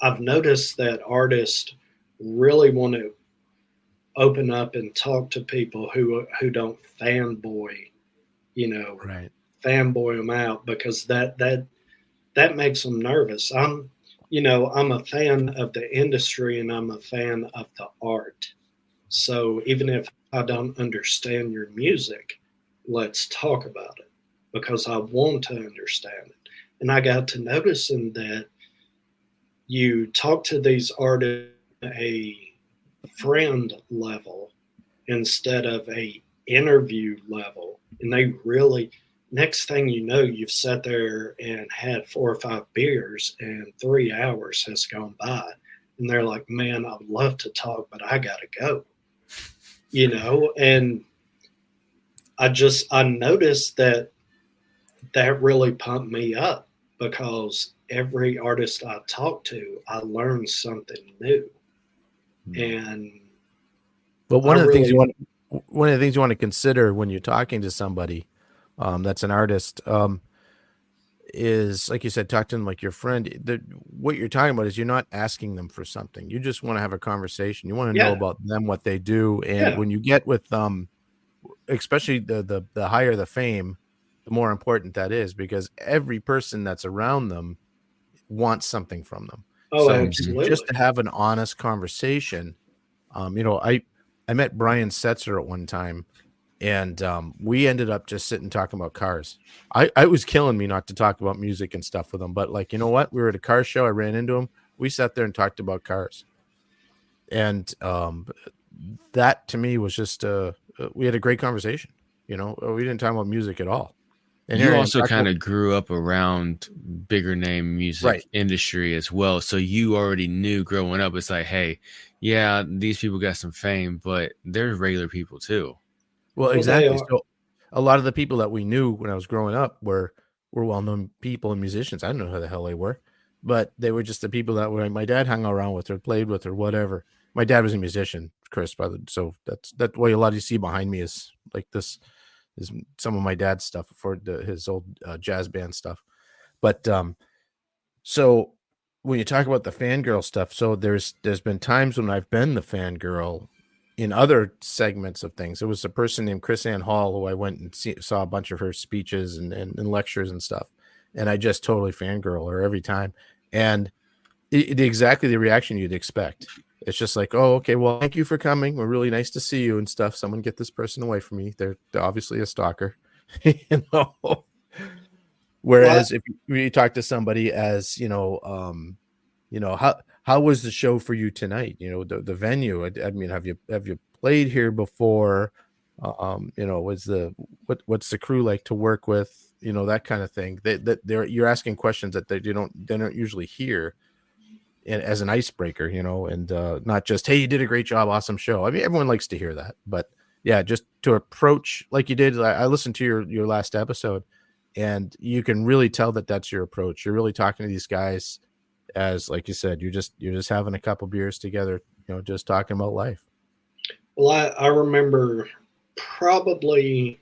I've noticed that artists really want to open up and talk to people who don't fanboy, you know, fanboy them out, because that makes them nervous. I'm a fan of the industry and I'm a fan of the art. So even if I don't understand your music, let's talk about it, because I want to understand it. And I got to noticing that you talk to these artists at a friend level instead of a interview level, and they really, next thing you know, you've sat there and had 4 or 5 beers and 3 hours has gone by, and they're like, man, I would love to talk, but I gotta go, and I noticed that really pumped me up, because every artist I talk to, I learn something new. And but one of the things you want to consider when you're talking to somebody that's an artist is, like you said, talk to them like your friend. What you're talking about is you're not asking them for something. You just want to have a conversation. You want to know about them, what they do. And when you get with especially the higher the fame, the more important that is, because every person that's around them wants something from them. Oh, absolutely. Just to have an honest conversation. I met Brian Setzer at one time, and we ended up just sitting talking about cars. I was killing me not to talk about music and stuff with him, but like, you know what? We were at a car show. I ran into him. We sat there and talked about cars. And that to me was just we had a great conversation. We didn't talk about music at all. And you also kind of grew up around bigger name music industry as well. So you already knew growing up, it's like, hey, yeah, these people got some fame, but they're regular people too. Well, exactly. So a lot of the people that we knew when I was growing up were well-known people and musicians. I don't know who the hell they were, but they were just the people that my dad hung around with or played with or whatever. My dad was a musician, Chris, so that's why a lot you see behind me is like this is some of my dad's stuff for his old jazz band stuff. But so when you talk about the fangirl stuff, so there's been times when I've been the fangirl in other segments of things. There was a person named Chris Ann Hall who I went and saw a bunch of her speeches and lectures and stuff, and I just totally fangirl her every time, and exactly the reaction you'd expect. It's just like, oh, okay, well, thank you for coming. We're really nice to see you and stuff. Someone get this person away from me. They're obviously a stalker, Whereas if you talk to somebody as, how was the show for you tonight? The venue. I mean, have you played here before? What's the crew like to work with? That kind of thing. You're asking questions that they don't usually hear. And as an icebreaker, and not just, hey, you did a great job, awesome show. I mean, everyone likes to hear that, but yeah, just to approach like you did. I listened to your last episode, and you can really tell that that's your approach. You're really talking to these guys as, like you said, you're just having a couple beers together, just talking about life. Well, I remember probably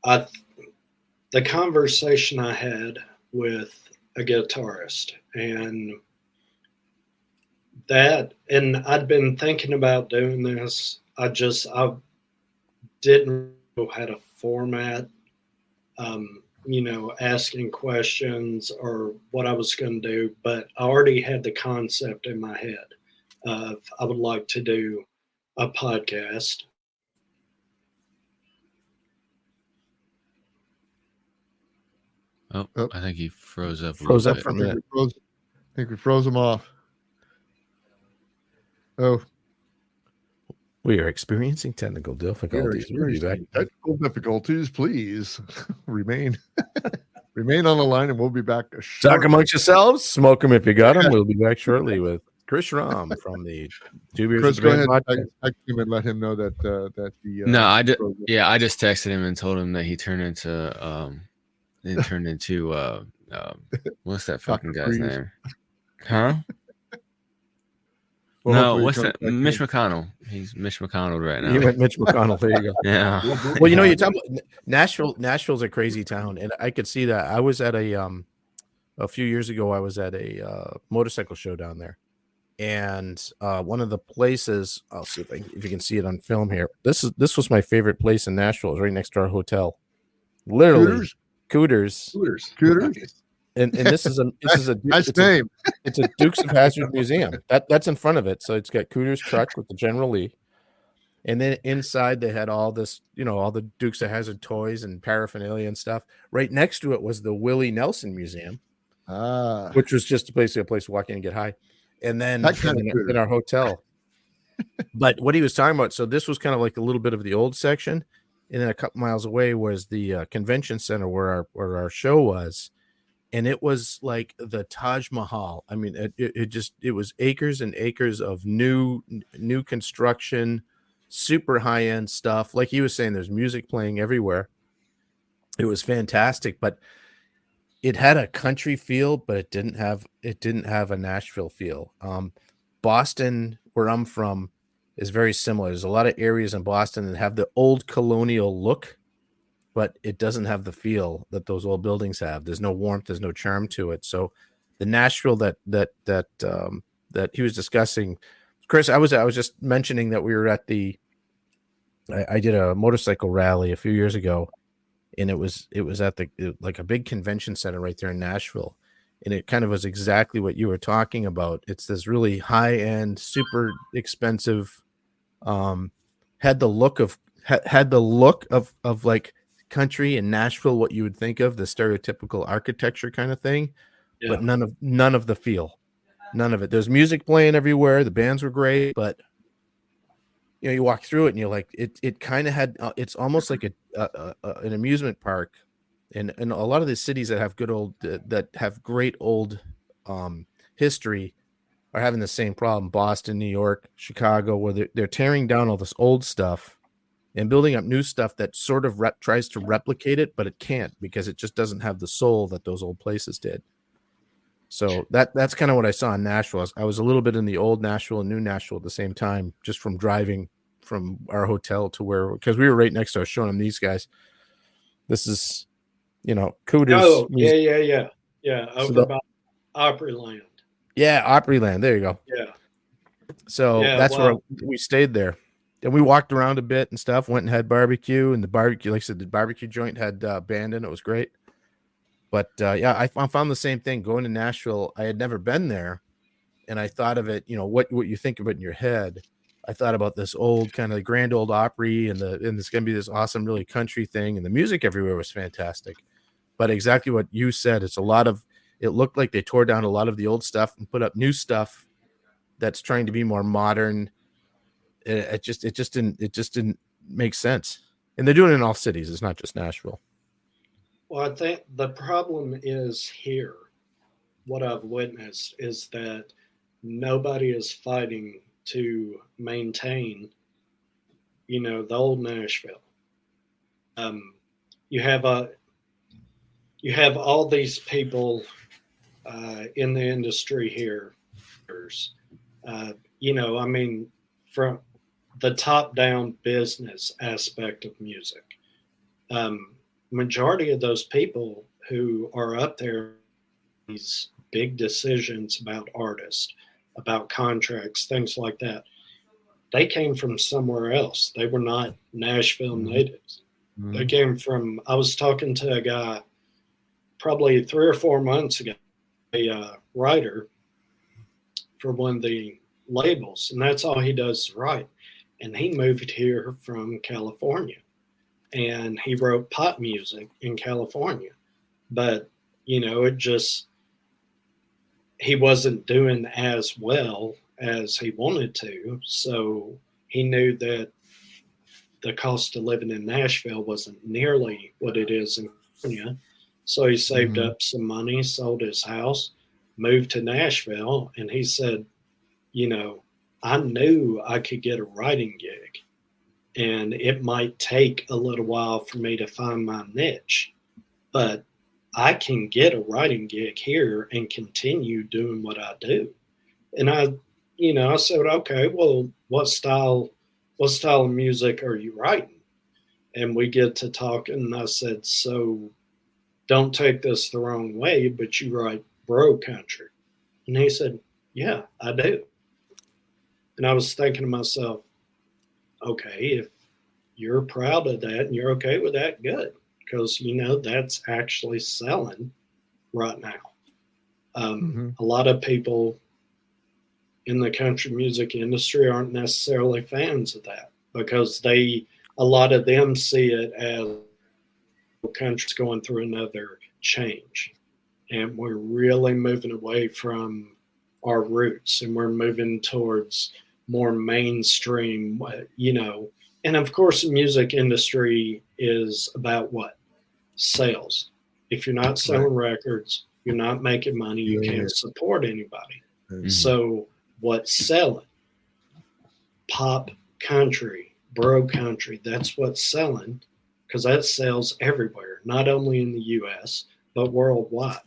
the conversation I had with a guitarist, and I'd been thinking about doing this. I didn't know how to format, asking questions or what I was going to do, but I already had the concept in my head of I would like to do a podcast. Oh, I think he froze up. Froze up for a minute. I think we froze him off. Oh, we are experiencing technical difficulties. We'll be back. Technical difficulties, please remain on the line, and we'll be back. Talk amongst yourselves. Smoke them if you got them. We'll be back shortly with Chris Schrum from the Two Beers. Chris, go ahead. Text him and let him know that I just texted him and told him that he turned into what's that fucking guy's name? Huh? Well, no, what's that? Mitch McConnell. He's Mitch McConnell right now. You went Mitch McConnell. There you go. Yeah. Well, you're talking about Nashville. Nashville's a crazy town, and I could see that. I was at a few years ago. I was at a motorcycle show down there, and one of the places. I'll see if you can see it on film here. This was my favorite place in Nashville. It was right next to our hotel. Literally, Cooters. And this is a nice name. It's a Dukes of Hazzard museum. That's in front of it. So it's got Cooter's truck with the General Lee. And then inside they had all this, all the Dukes of Hazzard toys and paraphernalia and stuff. Right next to it was the Willie Nelson Museum. which was just basically a place to walk in and get high. And then That kind of food. in our hotel. But what he was talking about, so this was kind of like a little bit of the old section, and then a couple miles away was the convention center where our show was, and it was like the Taj Mahal. I mean, it was acres and acres of new construction, super high end stuff. Like he was saying, there's music playing everywhere. It was fantastic, but it had a country feel, but it didn't have a Nashville feel. Boston, where I'm from, is very similar. There's a lot of areas in Boston that have the old colonial look, but it doesn't have the feel that those old buildings have. There's no warmth, there's no charm to it. So the Nashville that he was discussing, Chris, I was just mentioning that we were at I did a motorcycle rally a few years ago, and it was at like a big convention center right there in Nashville. And it kind of was exactly what you were talking about. It's this really high end, super expensive, had the look of like country in Nashville, what you would think of the stereotypical architecture kind of thing, but none of the feel, none of it. There's music playing everywhere. The bands were great, but you walk through it and you're like, it kind of had, it's almost like an amusement park. And a lot of the cities that have that have great old history are having the same problem. Boston, New York, Chicago, where they're tearing down all this old stuff and building up new stuff that sort of tries to replicate it, but it can't because it just doesn't have the soul that those old places did. So that's kind of what I saw in Nashville. I was a little bit in the old Nashville and new Nashville at the same time, just from driving from our hotel to because we were right next to. I was showing them these guys. This is, Cooter's. Oh, yeah. Over by Opryland. Yeah, Opryland. There you go. Yeah. So that's where we stayed there. And we walked around a bit and stuff, went and had barbecue. And the barbecue, like I said, the barbecue joint had band in it. It was great. But I found the same thing going to Nashville. I had never been there. And I thought of it, what you think of it in your head. I thought about this old kind of Grand Ole Opry and it's going to be this awesome, really country thing. And the music everywhere was fantastic. But exactly what you said, it looked like they tore down a lot of the old stuff and put up new stuff that's trying to be more modern. It just didn't make sense. And they're doing it in all cities. It's not just Nashville. Well, I think the problem is here. What I've witnessed is that nobody is fighting to maintain, the old Nashville. You have all these people in the industry here. From the top-down business aspect of music, majority of those people who are up there, these big decisions about artists, about contracts, things like that, they came from somewhere else. They were not Nashville natives. Mm-hmm. They came from, I was talking to a guy probably 3 or 4 months ago, a writer for one of the labels, and that's all he does is write. And he moved here from California, and he wrote pop music in California. But, he wasn't doing as well as he wanted to. So he knew that the cost of living in Nashville wasn't nearly what it is in California. So he saved up some money, sold his house, moved to Nashville, and he said, I knew I could get a writing gig, and it might take a little while for me to find my niche, but I can get a writing gig here and continue doing what I do. And I said, okay, well, what style of music are you writing? And we get to talking, and I said, so don't take this the wrong way, but you write bro country. And he said, yeah, I do. And I was thinking to myself, okay, if you're proud of that and you're okay with that, good. Because, that's actually selling right now. A lot of people in the country music industry aren't necessarily fans of that because a lot of them see it as country's going through another change. and we're really moving away from our roots, and we're moving towards more mainstream, and of course the music industry is about what? Sales. If you're not selling records, you're not making money, you can't support anybody. So what's selling? Pop country, bro country, that's what's selling, because that sells everywhere, not only in the US, but worldwide.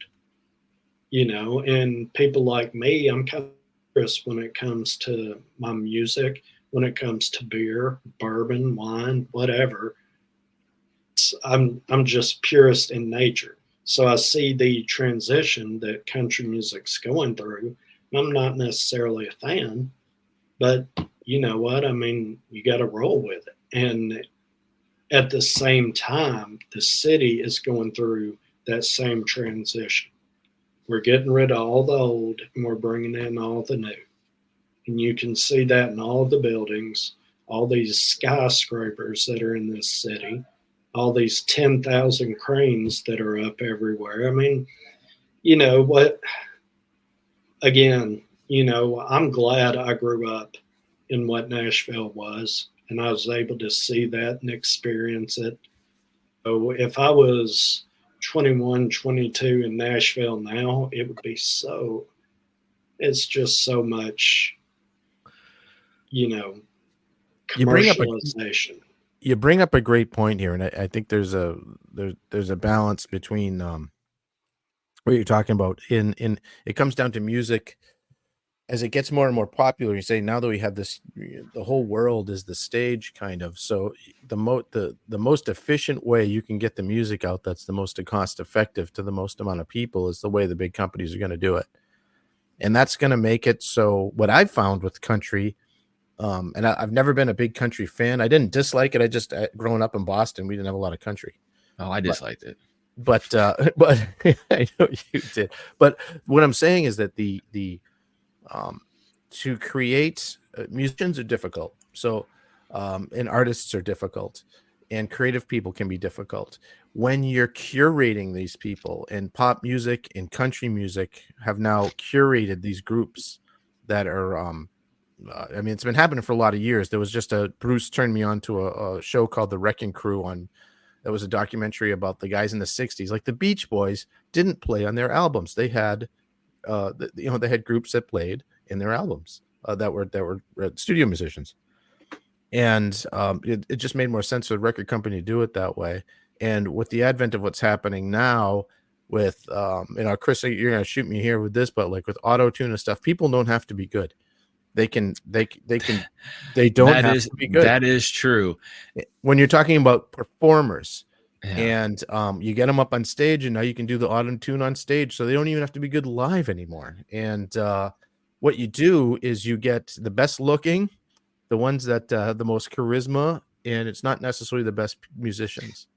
And people like me, I'm kind of curious when it comes to my music, when it comes to beer, bourbon, wine, whatever. I'm just purist in nature. So I see the transition that country music's going through. I'm not necessarily a fan, but you know what? I mean, you got to roll with it. And at the same time, the city is going through that same transition. We're getting rid of all the old and we're bringing in all the new. And you can see that in all the buildings, all these skyscrapers that are in this city, all these 10,000 cranes that are up everywhere. I mean, you know what? Again, I'm glad I grew up in what Nashville was, and I was able to see that and experience it. So if I was 21, 22 in Nashville now, it would be it's just so much, commercialization. You bring up a great point here, and I think there's a balance between what you're talking about. In it comes down to music as it gets more and more popular. You say now that we have this, the whole world is the stage, kind of. So the most efficient way you can get the music out that's the most cost effective to the most amount of people is the way the big companies are going to do it, and that's going to make it so. What I've found with country. And I've never been a big country fan. I didn't dislike it. I just growing up in Boston, we didn't have a lot of country. Oh, I disliked it. But I know you did. But what I'm saying is that the to create musicians are difficult. So and artists are difficult, and creative people can be difficult. When you're curating these people, and pop music and country music have now curated these groups that are I mean, it's been happening for a lot of years. There was just Bruce turned me on to a show called The Wrecking Crew that was a documentary about the guys in the 60s. Like the Beach Boys didn't play on their albums. They had, they had groups that played in their albums that were studio musicians. And it just made more sense for the record company to do it that way. And with the advent of what's happening now with, Chris, you're going to shoot me here with this, but like with auto-tune and stuff, people don't have to be good. They don't have to be good. That is true. When you're talking about performers, and you get them up on stage, and now you can do the auto tune on stage, so they don't even have to be good live anymore. And what you do is you get the best looking, the ones that have the most charisma, and it's not necessarily the best musicians.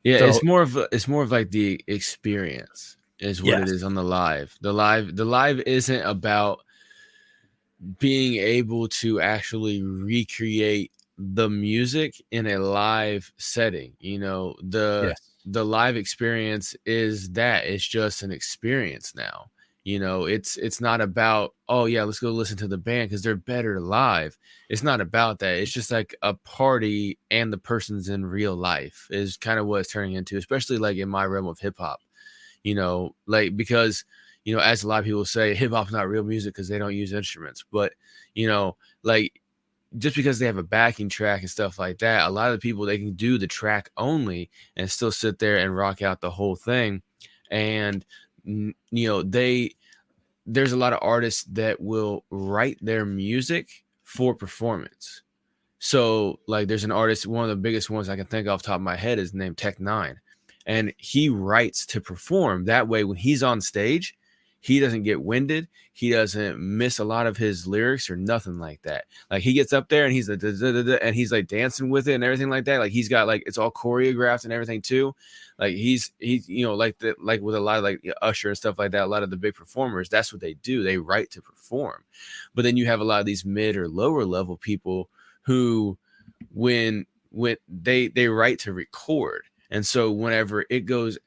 Yeah, so, it's more of like the experience is what it is on the live. The live isn't about being able to actually recreate the music in a live setting. The live experience is that it's just an experience now. It's not about, oh yeah, let's go listen to the band because they're better live. It's not about that. It's just like a party, and the person's in real life is kind of what it's turning into, especially like in my realm of hip hop, because as a lot of people say, hip hop's not real music because they don't use instruments. But, just because they have a backing track and stuff like that, a lot of the people, they can do the track only and still sit there and rock out the whole thing. And, there's a lot of artists that will write their music for performance. So like there's an artist, one of the biggest ones I can think off the top of my head is named Tech Nine. And he writes to perform. That way, when he's on stage, he doesn't get winded. He doesn't miss a lot of his lyrics or nothing like that. Like he gets up there and he's like, and he's like dancing with it and everything like that. Like he's got like, it's all choreographed and everything too. Like he's like with a lot of like Usher and stuff like that. A lot of the big performers, that's what they do. They write to perform. But then you have a lot of these mid or lower level people who, when they write to record. And so whenever it goes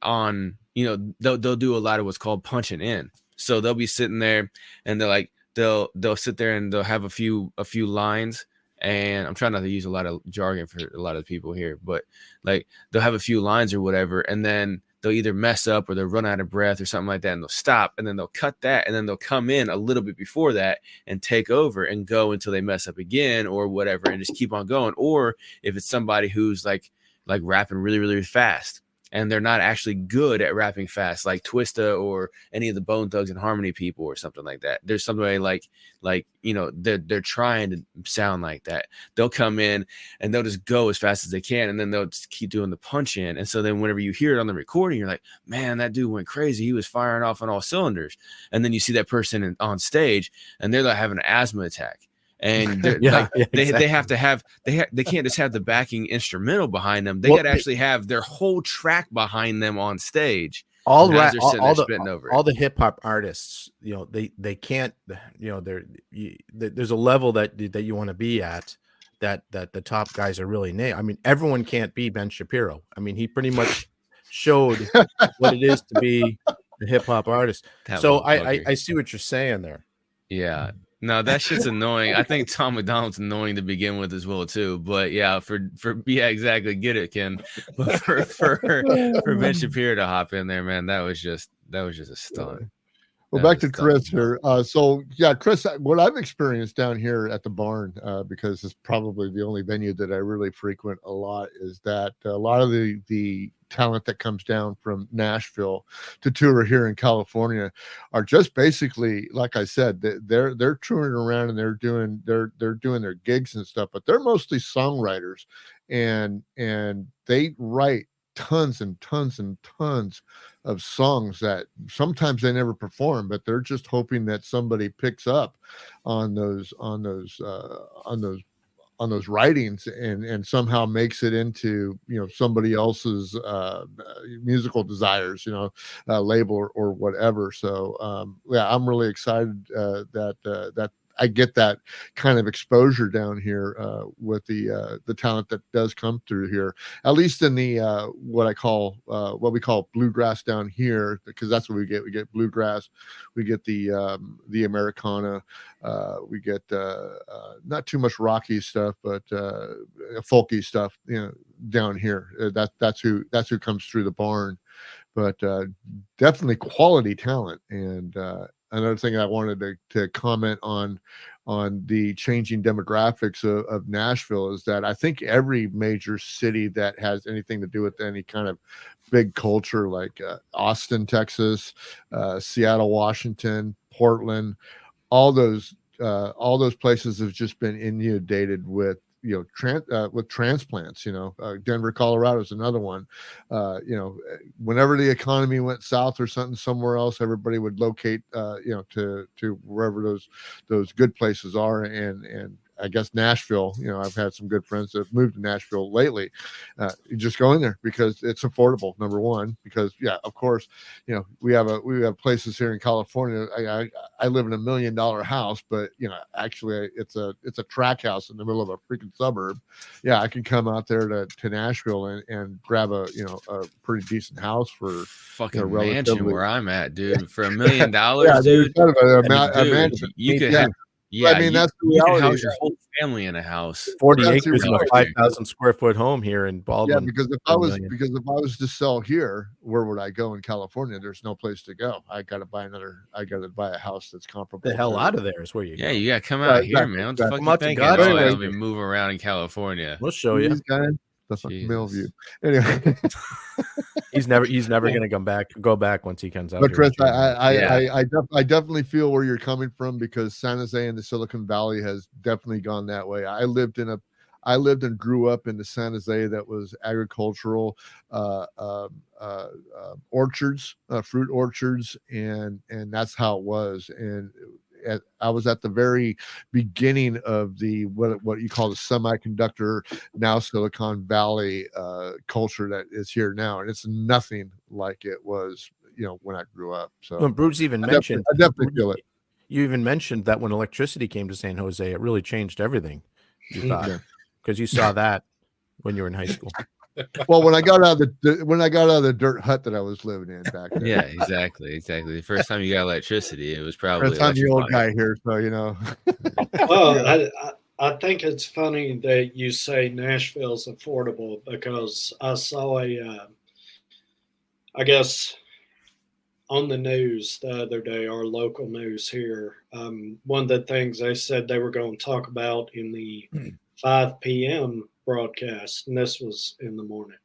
on they'll do a lot of what's called punching in. So they'll be sitting there and they'll sit there and they'll have a few lines. And I'm trying not to use a lot of jargon for a lot of people here, but like they'll have a few lines or whatever, and then they'll either mess up or they'll run out of breath or something like that, and they'll stop, and then they'll cut that, and then they'll come in a little bit before that and take over and go until they mess up again or whatever, and just keep on going. Or if it's somebody who's like rapping really, really fast, and they're not actually good at rapping fast, like Twista or any of the Bone Thugs and Harmony people or something like that. There's somebody like they're trying to sound like that. They'll come in and they'll just go as fast as they can, and then they'll just keep doing the punch in. And so then whenever you hear it on the recording, you're like, man, that dude went crazy. He was firing off on all cylinders. And then you see that person on stage and they're like having an asthma attack. And they have to have they can't just have the backing instrumental behind them. They got to actually have their whole track behind them on stage. All the hip hop artists, they can't, there's a level that you want to be at that the top guys are really nailed. I mean, everyone can't be Ben Shapiro. I mean, he pretty much showed what it is to be a hip hop artist. So I see what you're saying there. Yeah. No, that shit's annoying. I think Tom McDonald's annoying to begin with as well too. But yeah, yeah, exactly. Get it, Ken. But for Ben Shapiro to hop in there, man, that was just a stunt. Well, back to Chris here. So yeah, Chris, what I've experienced down here at the barn, because it's probably the only venue that I really frequent a lot, is that a lot of the talent that comes down from Nashville to tour here in California are just basically, like I said, they're touring around and they're doing their gigs and stuff, but they're mostly songwriters, and they write tons and tons and tons of songs that sometimes they never perform, but they're just hoping that somebody picks up on those writings and somehow makes it into somebody else's musical desires, label or whatever. So yeah, I'm really excited that I get that kind of exposure down here with the talent that does come through here, at least in the what we call bluegrass down here, because that's what we get. We get bluegrass, we get the Americana, we get not too much rocky stuff, but folky stuff, down here. That's who comes through the barn, but definitely quality talent. And another thing I wanted to comment on the changing demographics of Nashville is that I think every major city that has anything to do with any kind of big culture, like Austin, Texas, Seattle, Washington, Portland, all those places have just been inundated with with transplants. Denver, Colorado is another one. Whenever the economy went south or something somewhere else, everybody would locate to wherever those good places are. And I guess Nashville, I've had some good friends that have moved to Nashville lately. You just go in there because it's affordable. Number one, because of course, we have places here in California. I live in $1 million house, but actually it's a track house in the middle of a freaking suburb. Yeah, I can come out there to Nashville and grab a pretty decent house for fucking mansion where I'm at, dude. For $1 million, dude. Kind of a mansion. You could have. Yeah, I mean, that's the reality. You can house your whole family in a house. 40 acres in a 5,000 square foot home here in Baldwin. Yeah, because if I was to sell here, where would I go in California? There's no place to go. I got to buy a house that's comparable. The hell out of there is where you go. Yeah, you got to come out here, man. What the fuck you thinking? I'll be moving around in California. We'll show you. That's like Millview. Anyway, he's never going to go back once he comes out. But Chris, I definitely feel where you're coming from, because San Jose and the Silicon Valley has definitely gone that way. I lived and grew up in the San Jose that was agricultural orchards, fruit orchards, and that's how it was. And I was at the very beginning of the what you call the semiconductor, now Silicon Valley culture that is here now, and it's nothing like it was when I grew up. So when Bruce even mentioned, I definitely feel it. You even mentioned that when electricity came to San Jose, it really changed everything. You thought, because you saw that when you were in high school. Well, when I got out of the dirt hut that I was living in back then. Yeah, exactly. The first time you got electricity, it was probably Chris, I'm the old electrifying. guy here, so you know. Well, I think it's funny that you say Nashville's affordable because I saw I guess on the news the other day, our local news here. One of the things they said they were going to talk about in the 5 p.m. broadcast, and this was in the morning,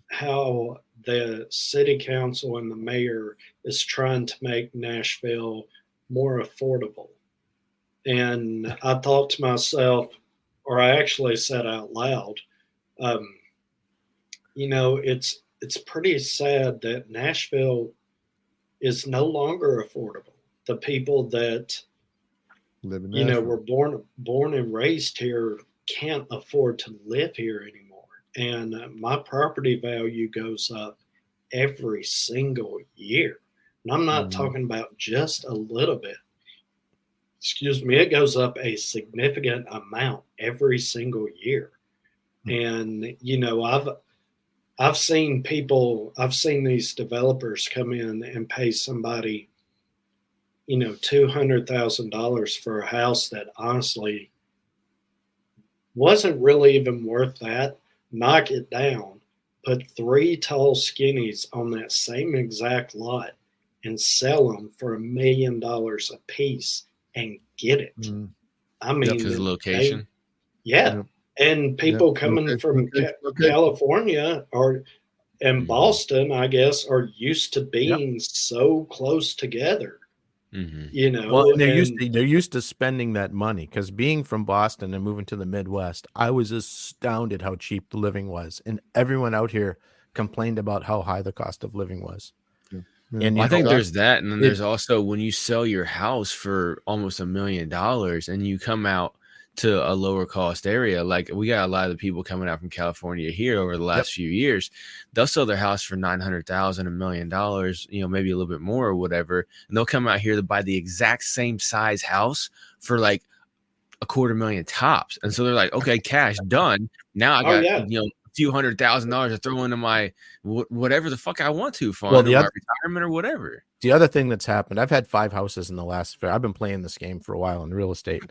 how the city council and the mayor is trying to make Nashville more affordable. And I thought to myself, or I actually said out loud, um, it's pretty sad that Nashville is no longer affordable. The people that Live in were born and raised here can't afford to live here anymore, and my property value goes up every single year. And I'm not talking about just a little bit. Excuse me, it goes up a significant amount every single year. And I've seen these developers come in and pay somebody, $200,000 for a house that honestly wasn't really even worth that. Knock it down, put 3 tall skinnies on that same exact lot and sell them for $1 million a piece and get it. I mean, Because location. Yeah. And people coming from California and Boston, I guess, are used to being so close together. Well, they're used to spending that money, because being from Boston and moving to the Midwest, I was astounded how cheap the living was, and everyone out here complained about how high the cost of living was. And I think there's that, and then there's also when you sell your house for almost $1 million and you come out to a lower cost area, like we got a lot of the people coming out from California here over the last few years, they'll sell their house for $900,000, $1 million, maybe a little bit more or whatever, and they'll come out here to buy the exact same size house for like $250,000 tops, and so they're like, okay, cash done. Now I got a few $100,000 to throw into my whatever the fuck I want to fund, or my retirement or whatever. The other thing that's happened, I've had 5 houses in the last. I've been playing this game for a while in real estate.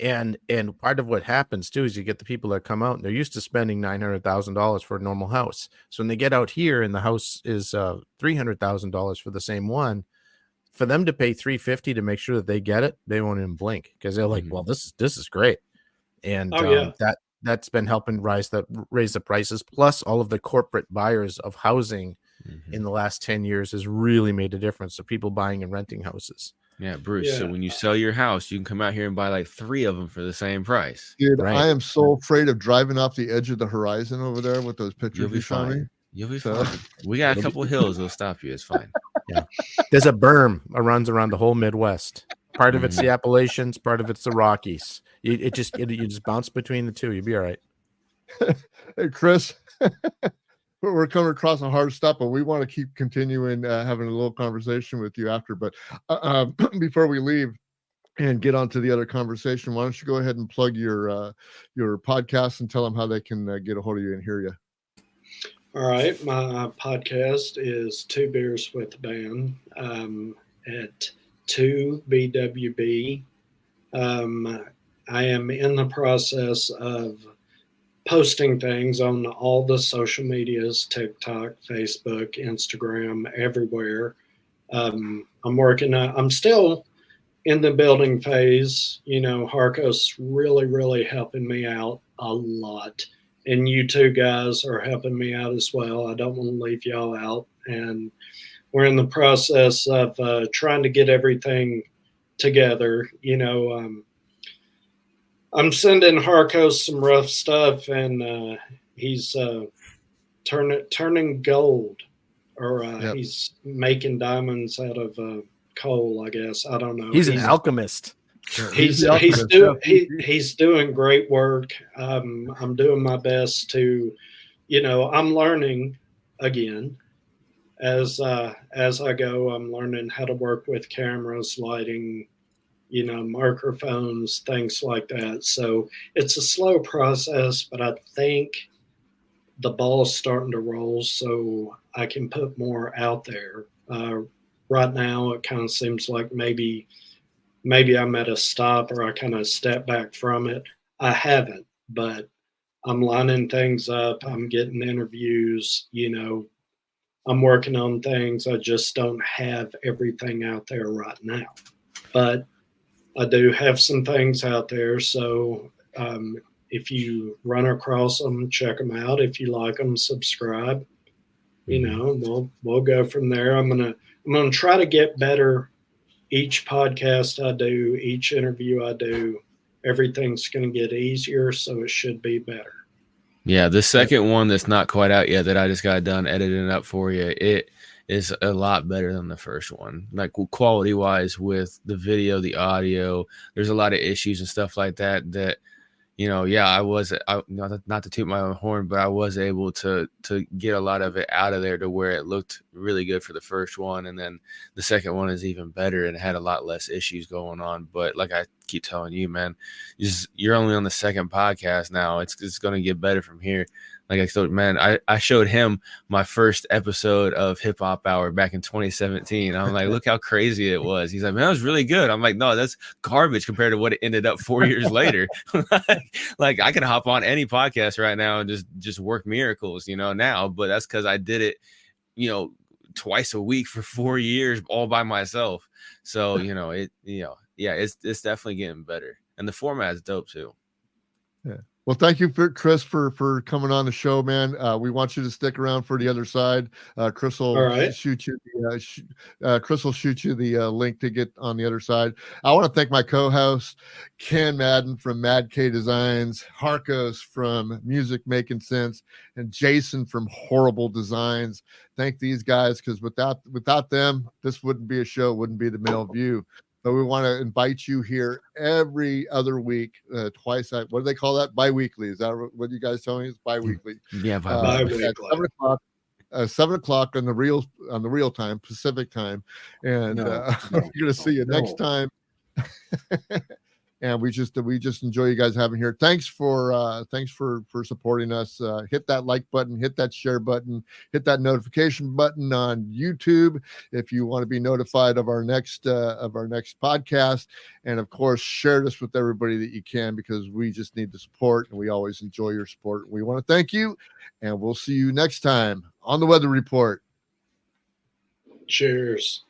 And part of what happens too is you get the people that come out and they're used to spending $900,000 for a normal house. So when they get out here and the house is $300,000 for the same one, for them to pay $350 to make sure that they get it, they won't even blink, because they're like, well, this is great. And that's been helping raise the prices. Plus all of the corporate buyers of housing in the last 10 years has really made a difference. So people buying and renting houses. Yeah, Bruce. Yeah. So when you sell your house, you can come out here and buy like 3 of them for the same price. Dude, I am so afraid of driving off the edge of the horizon over there with those pictures you showed me. You'll be fine. We got a couple of hills that'll stop you. It's fine. Yeah. There's a berm that runs around the whole Midwest. Part of it's the Appalachians, part of it's the Rockies. You just bounce between the two. You'll be all right. Hey, Chris. We're coming across a hard stop, but we want to keep continuing having a little conversation with you after. But before we leave and get on to the other conversation, why don't you go ahead and plug your podcast and tell them how they can get a hold of you and hear you. All right. My podcast is 2 Beers with the Band at 2BWB. I am in the process of posting things on all the social medias, TikTok, Facebook, Instagram, everywhere. I'm still in the building phase. Harco's really, really helping me out a lot. And you two guys are helping me out as well. I don't want to leave y'all out. And we're in the process of trying to get everything together. I'm sending Harco some rough stuff, and he's turning gold, or he's making diamonds out of coal, I guess. I don't know. He's an alchemist. He's doing great work. I'm doing my best to, I'm learning again as I go. I'm learning how to work with cameras, lighting, microphones, things like that. So it's a slow process, but I think the ball's starting to roll, so I can put more out there. Right now, it kind of seems like maybe I'm at a stop, or I kind of step back from it. I haven't, but I'm lining things up. I'm getting interviews. I'm working on things. I just don't have everything out there right now, but I do have some things out there. So if you run across them, check them out. If you like them, subscribe. We'll go from there. I'm gonna try to get better. Each podcast I do, each interview I do, everything's going to get easier, so it should be better. Yeah, the second one that's not quite out yet that I just got done editing up for you, it is a lot better than the first one. Like quality wise with the video, the audio, there's a lot of issues and stuff like that not to toot my own horn, but I was able to get a lot of it out of there to where it looked really good for the first one. And then the second one is even better and had a lot less issues going on. But like I keep telling you, man, you're only on the second podcast now. It's going to get better from here. Like I told, man, I showed him my first episode of Hip Hop Hour back in 2017. I'm like, look how crazy it was. He's like, man, that was really good. I'm like, no, that's garbage compared to what it ended up 4 years later. Like I can hop on any podcast right now and just work miracles, now. But that's because I did it, twice a week for 4 years all by myself. So, it's definitely getting better. And the format is dope too. Yeah. Well, thank you, Chris, for coming on the show, man. We want you to stick around for the other side. Chris will shoot you. Chris will shoot you the link to get on the other side. I want to thank my co-host Ken Madden from Mad K Designs, Harkos from Music Making Sense, and Jason from Horrible Designs. Thank these guys, because without them, this wouldn't be a show. It wouldn't be the Male View. But we want to invite you here every other week, twice. What do they call that? Bi-weekly. Is that what you guys tell me? It's bi-weekly. Yeah, bi-weekly. At 7 o'clock on the real time, Pacific time. And we're going to see you next time. And we just enjoy you guys having here. Thanks for supporting us. Hit that like button, hit that share button, hit that notification button on YouTube if you want to be notified of our next podcast. And of course, share this with everybody that you can, because we just need the support, and we always enjoy your support. We want to thank you, and we'll see you next time on the Weather Report. Cheers.